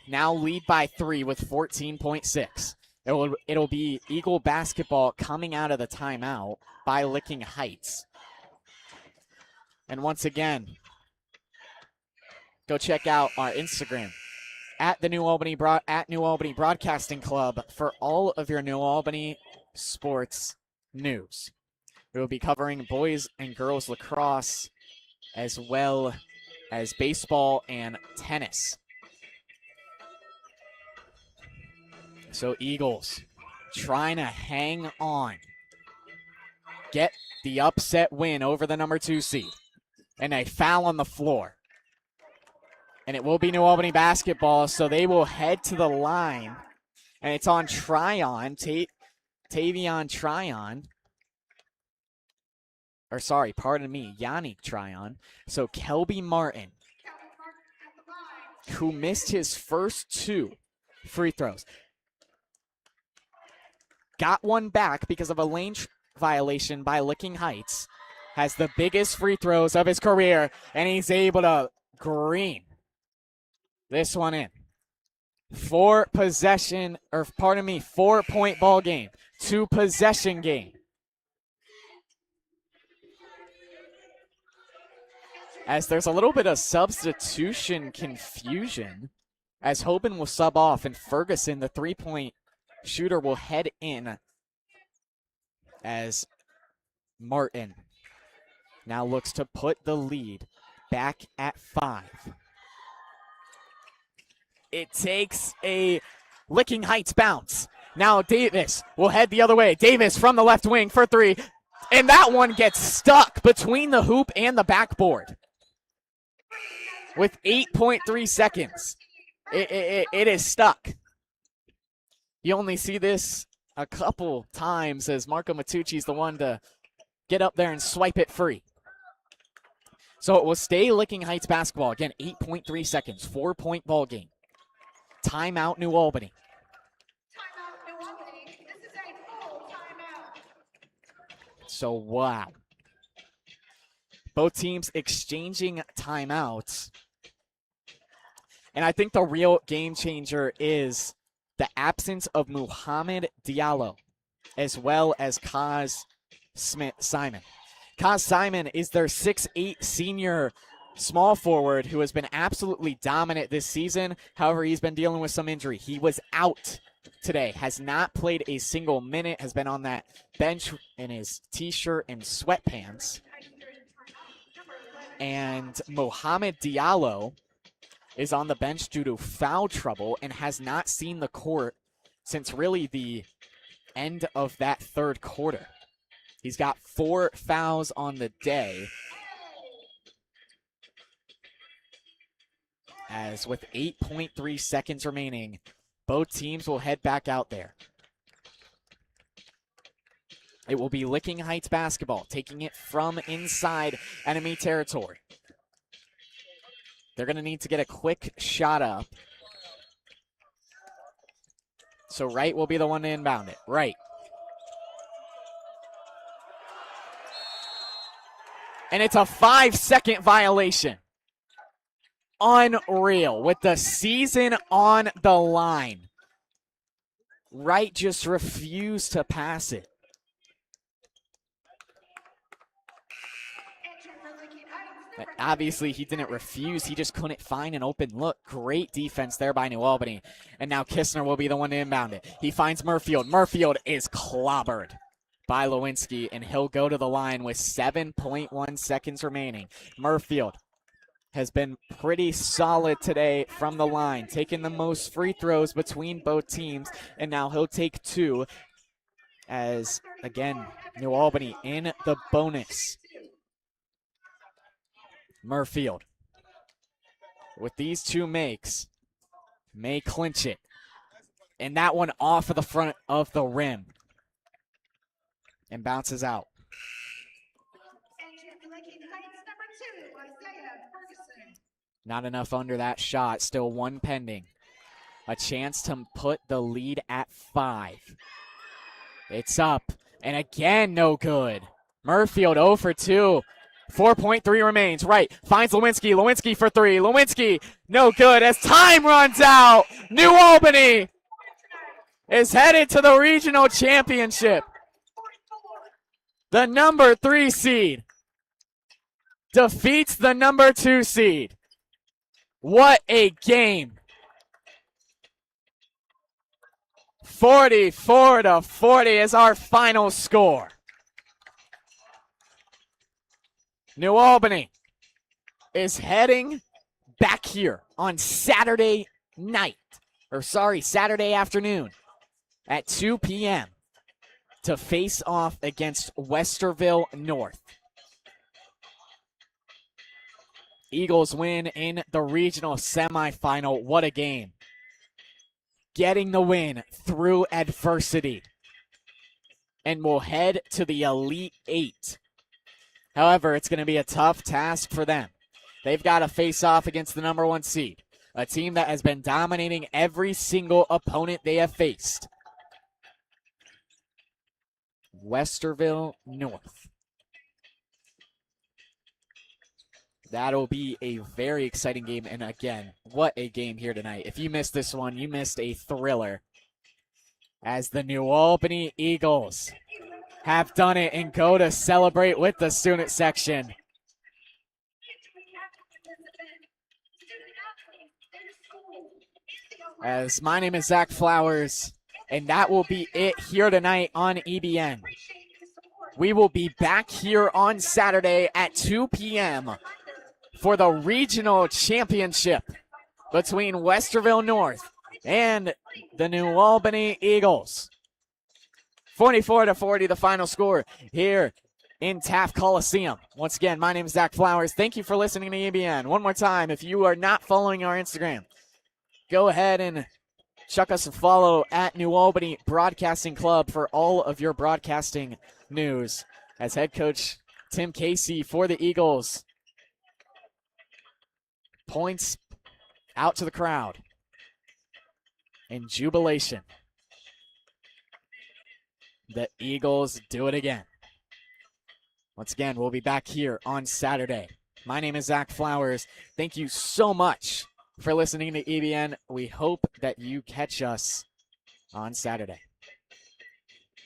Now lead by 3 with 14.6. It'll be Eagle basketball coming out of the timeout by Licking Heights. And once again, go check out our Instagram at New Albany Broadcasting Club for all of your New Albany sports news. We will be covering boys and girls lacrosse, as well as baseball and tennis. So Eagles trying to hang on, get the upset win over the number 2 seed. And a foul on the floor. And it will be New Albany basketball, so they will head to the line. And it's on Tryon, Tavion Tryon. Or sorry, pardon me, Yannick Tryon. So Kelby Martin, who missed his first 2 free throws, got one back because of a lane violation by Licking Heights, has the biggest free throws of his career, and he's able to green this one in. 4-point ball game, 2-possession game. As there's a little bit of substitution confusion, as Hoban will sub off and Ferguson, the 3-point shooter, will head in as Martin now looks to put the lead back at 5. It takes a Licking Heights bounce. Now Davis will head the other way. Davis from the left wing for 3. And that one gets stuck between the hoop and the backboard. With 8.3 seconds, it is stuck. You only see this a couple times as Marco Matucci's the one to get up there and swipe it free. So it will stay Licking Heights basketball. Again, 8.3 seconds, 4-point ball game. Timeout, New Albany. Timeout, New Albany. This is a full timeout. So, wow. Both teams exchanging timeouts. And I think the real game changer is the absence of Muhammad Diallo, as well as Kaz Simon. Kaz Simon is their 6'8" senior small forward who has been absolutely dominant this season. However, he's been dealing with some injury. He was out today, has not played a single minute, has been on that bench in his t-shirt and sweatpants. And Mohamed Diallo is on the bench due to foul trouble and has not seen the court since really the end of that third quarter. He's got 4 fouls on the day. As with 8.3 seconds remaining, both teams will head back out there. It will be Licking Heights basketball, taking it from inside enemy territory. They're going to need to get a quick shot up. So Wright will be the one to inbound it. Wright. And it's a 5-second violation. Unreal. With the season on the line, Wright just refused to pass it. Obviously, he didn't refuse. He just couldn't find an open look. Great defense there by New Albany. And now Kistner will be the one to inbound it. He finds Murfield. Murfield is clobbered by Lewinsky, and he'll go to the line with 7.1 seconds remaining. Murfield has been pretty solid today from the line, taking the most free throws between both teams, and now he'll take 2 as, again, New Albany in the bonus. Murfield, with these 2 makes, may clinch it. And that one off of the front of the rim and bounces out. Not enough under that shot. Still 1 pending. A chance to put the lead at 5. It's up. And again, no good. Murfield 0 for 2. 4.3 remains. Right. Finds Lewinsky. Lewinsky for 3. Lewinsky, no good as time runs out. New Albany is headed to the regional championship. The number 3 seed defeats the number 2 seed. What a game. 44-40 is our final score. New Albany is heading back here on Saturday afternoon at 2 p.m. to face off against Westerville North. Eagles win in the regional semifinal. What a game. Getting the win through adversity. And will head to the Elite Eight. However, it's going to be a tough task for them. They've got to face off against the number 1 seed, a team that has been dominating every single opponent they have faced. Westerville North. That'll be a very exciting game. And again, what a game here tonight. If you missed this one, you missed a thriller. As the New Albany Eagles have done it and go to celebrate with the student section. As my name is Zach Flowers, and that will be it here tonight on EBN. We will be back here on Saturday at 2 p.m. for the regional championship between Westerville North and the New Albany Eagles. 44-40 the final score here in Taft Colosseum. Once again, my name is Zach Flowers. Thank you for listening to EBN. One more time, if you are not following our Instagram, go ahead and chuck us a follow at New Albany Broadcasting Club for all of your broadcasting news. As head coach Tim Casey for the Eagles points out to the crowd in jubilation. The Eagles do it again. Once again, we'll be back here on Saturday. My name is Zach Flowers. Thank you so much for listening to EBN. We hope that you catch us on Saturday.